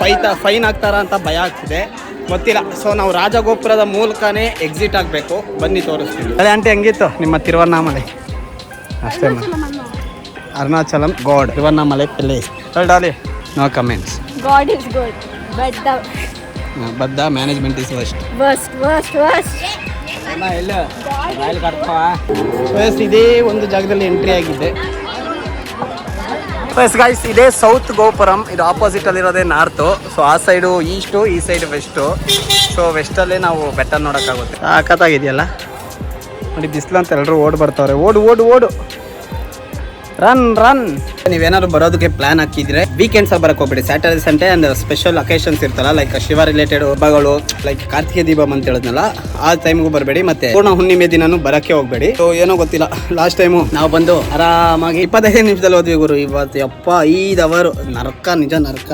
ಫೈನ್ ಆಗ್ತಾರ ಅಂತ ಭಯ ಆಗ್ತಿದೆ, ಗೊತ್ತಿಲ್ಲ. ಸೊ ನಾವು ರಾಜಗೋಪುರದ ಮೂಲಕನೇ ಎಕ್ಸಿಟ್ ಆಗಬೇಕು. ಬನ್ನಿ ತೋರಿಸ್ತೀವಿ. ಅದೇ ಆಂಟಿ ಹೆಂಗಿತ್ತು ನಿಮ್ಮ ತಿರುವಣ್ಣಾಮಲೈ? ಅಷ್ಟೇ ಅರುಣಾಚಲಂ ಗಾಡ್ ತಿರುವಣ್ಣಾಮಲೈ ಪ್ಲೇಸ್. ಡಾಲಿ no comments. God is good, but ಬದ್ದ ಮ್ಯಾನೇಜ್ಮೆಂಟ್ ಇಸ್ ವರ್ಸ್ಟ್. worst. ಇದೇ ಒಂದು ಜಾಗದಲ್ಲಿ ಎಂಟ್ರಿ ಆಗಿದ್ದೆ. ಗೈಸ್ ಇದೇ ಸೌತ್ ಗೋಪುರಂ. ಇದು ಆಪೋಸಿಟ್ ಅಲ್ಲಿ ಇರೋದೇ ನಾರ್ತ್. ಸೊ ಆ ಸೈಡು ಈಸ್ಟು, ಈ ಸೈಡ್ ವೆಸ್ಟು. ಸೊ ವೆಸ್ಟಲ್ಲೇ ನಾವು ಬೆಟ್ಟ ನೋಡೋಕ್ಕಾಗುತ್ತೆ. ಸಖತ್ತಾಗಿದೆಯಲ್ಲ ನೋಡಿ. ಬಿಸಿಲು ಅಂತ ಎಲ್ಲರೂ ಓಡ್ ಬರ್ತಾವ್ರೆ. ಓಡು ರನ್. ನೀವೇನಾದ್ರು ಬರೋದಕ್ಕೆ ಪ್ಲಾನ್ ಹಾಕಿದ್ರೆ ವೀಕೆಂಡ್ಸ್ ಬರಕ್ ಹೋಗ್ಬೇಡಿ. Saturday Sunday and special occasions ಇರ್ತಲ್ಲ, ಲೈಕ್ ಶಿವ ರಿಲೇಟೆಡ್ ಹಬ್ಬಗಳು, ಲೈಕ್ ಕಾರ್ತಿಕ ದೀಪಂ ಅಂತ ಹೇಳಿದ್ನಲ್ಲ, ಆ ಟೈಮ್ಗೂ ಬರಬೇಡಿ. ಮತ್ತೆ ಪೂರ್ಣ ಹುಣ್ಣಿಮೆ ದಿನನೂ ಬರಕ್ಕೆ ಹೋಗ್ಬೇಡಿ. ಸೊ ಏನೋ ಗೊತ್ತಿಲ್ಲ, ಲಾಸ್ಟ್ ಟೈಮು ನಾವು ಬಂದು ಆರಾಮಾಗಿ 25 ನಿಮಿಷದಲ್ಲಿ ಹೋದ್ವಿ ಗುರು. ಇವತ್ತು ಯಪ್ಪ 5 ಅವರ್ ನರಕ, ನಿಜ ನರಕ.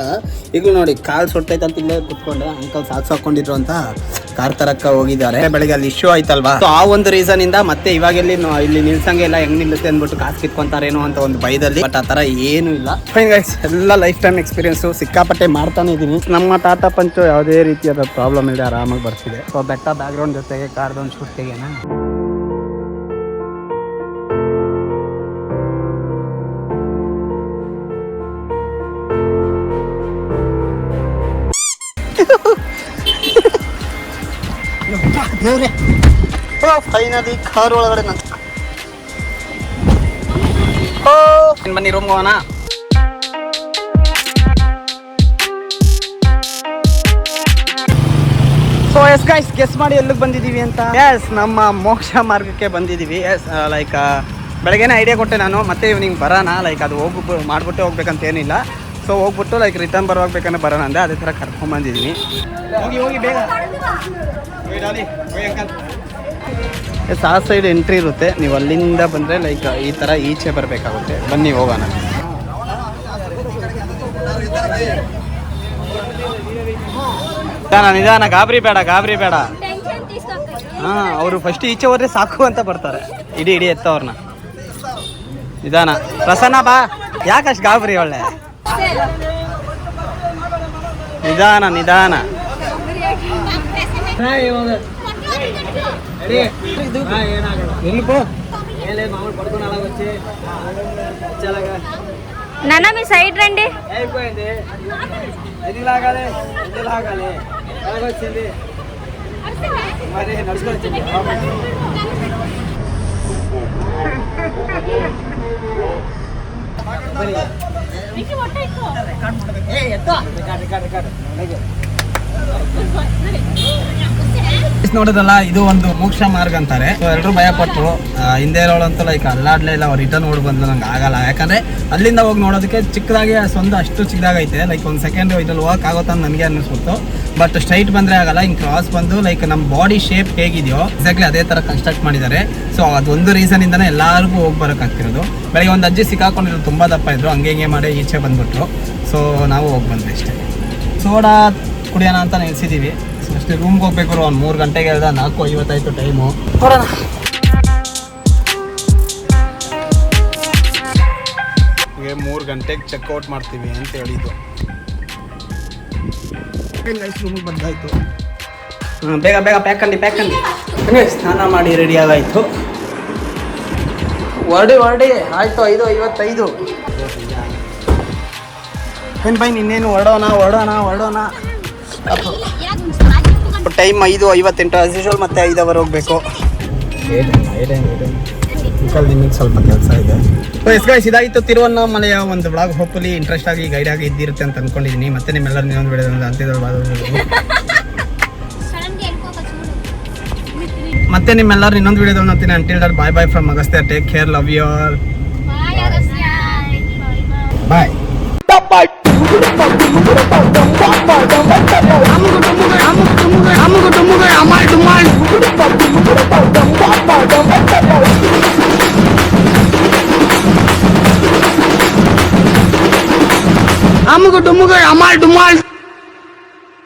ಈಗಲೂ ನೋಡಿ ಕಾಲ್ ಸುಟ್ಟೈತೆ ಅಂತ ಇಲ್ಲೇ ಕುತ್ಕೊಂಡೆ. ಅಂಕಲ್ ಸಾಕ್ಸ್ ಹಾಕೊಂಡಿದ್ರು ಅಂತ ಕಾರ್ ತರಕ್ಕ ಹೋಗಿದ್ದಾರೆ. ಬೆಳಗ್ಗೆ ಅಲ್ಲಿ ಇಶ್ಯೂ ಆಯ್ತಲ್ವಾ, ಸೊ ಆ ಒಂದು ರೀಸನ್ ಇಂದ ಮತ್ತೆ ಇವಾಗೆಲ್ಲಿ ಇಲ್ಲಿ ನಿಲ್ಸಂಗೆ ಇಲ್ಲ, ಹೆಂಗ್ ನಿಲ್ಲುತ್ತೆ ಅಂದ್ಬಿಟ್ಟು ಕಾಸು ಕಿತ್ಕೊಂತಾರೇನೋ ಅಂತ ಒಂದು ಭಯದಲ್ಲಿ. ಬಟ್ ಆ ತರ ಏನು ಇಲ್ಲ. ಫೈನ್ ಗೈಸ್, ಎಲ್ಲ ಲೈಫ್ ಟೈಮ್ ಎಕ್ಸ್ಪೀರಿಯನ್ಸು ಸಿಕ್ಕಾಪಟ್ಟೆ ಮಾಡ್ತಾನೆ ಇದ್ದೀನಿ. ನಮ್ಮ ಟಾಟಾ ಪಂಚು ಯಾವುದೇ ರೀತಿಯಾದ ಪ್ರಾಬ್ಲಮ್ ಇದೆ, ಆರಾಮಾಗಿ ಬರ್ತಿದೆ. ಸೊ ಬೆಟ್ಟ ಬ್ಯಾಕ್ ಗ್ರೌಂಡ್ ಜೊತೆಗೆ ಕಾರ್ದೊಂದು ಶೂಟ್ ತೆಗೆನ. ಫೈನಲಿ ಕಾರ್ ಒಳಗಡೆ ಬನ್ನಿ ರೂಮ್ ಹೋಗೋಣ. ಸೊ ಎಸ್ ಗೈಸ್, ಗೆಸ್ ಮಾಡಿ ಎಲ್ಲಿಗೆ ಬಂದಿದ್ದೀವಿ ಅಂತ. ಎಸ್, ನಮ್ಮ ಮೋಕ್ಷ ಮಾರ್ಗಕ್ಕೆ ಬಂದಿದ್ದೀವಿ. ಎಸ್, ಲೈಕ್ ಬೆಳಗ್ಗೆನೇ ಐಡಿಯಾ ಕೊಟ್ಟೆ ನಾನು, ಮತ್ತೆ ಇವ್ನಿಂಗ್ ಬರೋಣ, ಲೈಕ್ ಅದು ಮಾಡ್ಬಿಟ್ಟೆ ಹೋಗ್ಬೇಕಂತ ಏನಿಲ್ಲ. ಸೊ ಹೋಗ್ಬಿಟ್ಟು ಲೈಕ್ ರಿಟರ್ನ್ ಬರೋಗ್ಬೇಕಂದ್ರೆ ಬರೋಣ ಅಂದೆ. ಅದೇ ಥರ ಕರ್ಕೊಂಡ್ಬಂದಿದ್ದೀನಿ. ಹೋಗಿ ಬೇಗ. ಎಸ್, ಆ ಸೈಡ್ ಎಂಟ್ರಿ ಇರುತ್ತೆ. ನೀವು ಅಲ್ಲಿಂದ ಬಂದರೆ ಲೈಕ್ ಈ ಥರ ಈಚೆ ಬರಬೇಕಾಗುತ್ತೆ. ಬನ್ನಿ ಹೋಗೋಣ. ನಿಧಾನ, ಗಾಬರಿ ಬೇಡ. ಹಾಂ, ಅವರು ಫಸ್ಟ್ ಈಚೆ ಹೋದ್ರೆ ಸಾಕು ಅಂತ ಬರ್ತಾರೆ. ಇಡಿ ಎತ್ತವ್ರನ್ನ. ನಿಧಾನ. ಪ್ರಸನ್ನ ಬಾ, ಯಾಕಷ್ಟು ಗಾಬರಿ? ಒಳ್ಳೆ ನಿಧಾನ. నాన్న మీ సైడ్ రండి. ನೋಡೋದಲ್ಲ, ಇದು ಒಂದು ಮೋಕ್ಷ ಮಾರ್ಗ ಅಂತಾರೆ. ಸೊ ಎಲ್ಲರೂ ಭಯ ಪಟ್ಟರು. ಹಿಂದೆ ಇರೋಳಂತೂ ಲೈಕ್ ಅಲ್ಲಾಡ್ಲೇ ಇಲ್ಲ. ಅವ್ರು ರಿಟರ್ನ್ ಓಡ್ ಬಂದು ನಂಗೆ ಆಗಲ್ಲ, ಯಾಕಂದ್ರೆ ಅಲ್ಲಿಂದ ಹೋಗಿ ನೋಡೋದಕ್ಕೆ ಚಿಕ್ಕದಾಗಿ ಸ್ವಂತ ಅಷ್ಟು ಚಿಕ್ಕದಾಗೈತೆ. ಲೈಕ್ ಒಂದು ಸೆಕೆಂಡ್ ಇದ್ರಲ್ಲಿ ಹೋಗಕ್ಕೆ ಆಗುತ್ತ ಅಂತ ನನಗೆ ಅನ್ನಿಸ್ಬಿಟ್ಟು. ಬಟ್ ಸ್ಟ್ರೈಟ್ ಬಂದರೆ ಆಗಲ್ಲ. ಹಿಂಗೆ ಕ್ರಾಸ್ ಬಂದು ಲೈಕ್ ನಮ್ಮ ಬಾಡಿ ಶೇಪ್ ಹೇಗಿದೆಯೋ ಎಕ್ಸಾಕ್ಟ್ಲಿ ಅದೇ ಥರ ಕನ್ಸ್ಟ್ರಕ್ಟ್ ಮಾಡಿದ್ದಾರೆ. ಸೊ ಅದೊಂದು ರೀಸನಿಂದನೇ ಎಲ್ಲರಿಗೂ ಹೋಗಿ ಬರೋಕ್ಕಾಗ್ತಿರೋದು. ಬೆಳಗ್ಗೆ ಒಂದು ಅಜ್ಜಿ ಸಿಕ್ಕಾಕೊಂಡಿದ್ರು, ತುಂಬ ದಪ್ಪ ಇದ್ರು, ಹಂಗೆ ಮಾಡಿ ಈಚೆ ಬಂದ್ಬಿಟ್ರು. ಸೊ ನಾವು ಹೋಗಿ ಬಂದ್ವಿ ಅಷ್ಟೇ. ಸೋಡಾ ಕುಡಿಯೋಣ ಅಂತ ನಿಲ್ಸಿದ್ದೀವಿ. ಸೊ ಅಷ್ಟೇ, ರೂಮ್ಗೆ ಹೋಗ್ಬೇಕು. ಒಂದು 3 ಗಂಟೆಗೆ ಹೇಳ್ದ, 4:50 ಟೈಮು. ಹೊರೋಣ. 3 ಗಂಟೆಗೆ ಚೆಕ್ಔಟ್ ಮಾಡ್ತೀವಿ ಅಂತ ಹೇಳಿದ್ದು. ರೂಮಿಗೆ ಬಂದಾಯಿತು. ಬೇಗ ಪ್ಯಾಕ್ ಕಂಡಿ. ಸ್ನಾನ ಮಾಡಿ ರೆಡಿ ಆಗಾಯಿತು. ಹೊರಡಿ ಆಯಿತು. 5:55. ಏನು ಬೈ, ಇನ್ನೇನು ಹೊರಡೋಣ. Time 5:58 as usual. ಮತ್ತೆ 5 ಅವರ್ ಹೋಗಬೇಕು. ನಿಮಗೆ ಸ್ವಲ್ಪ ಕೆಲಸ ಇದೆ. ಎಸ್ ಗೈಸ್, ಇದಾಗಿತ್ತು ತಿರುವಣ್ಣಾಮಲೆಯ ಒಂದು ವ್ಲಾಗ್. ಹೋಪ್ಫುಲಿ ಇಂಟ್ರೆಸ್ಟ್ ಆಗಿ ಗೈಡ್ ಆಗಿ ಇದ್ದಿರುತ್ತೆ ಅಂತ ಅಂದ್ಕೊಂಡಿದ್ದೀನಿ. ಮತ್ತೆ ನಿಮ್ಮೆಲ್ಲರೂ ಇನ್ನೊಂದು ವಿಡಿಯೋದಿಂದ ನೋಡ್ತೀನಿ. Until that bye from Agastya. Take care, love you all. Bye. Amugu dumugu amal dumal.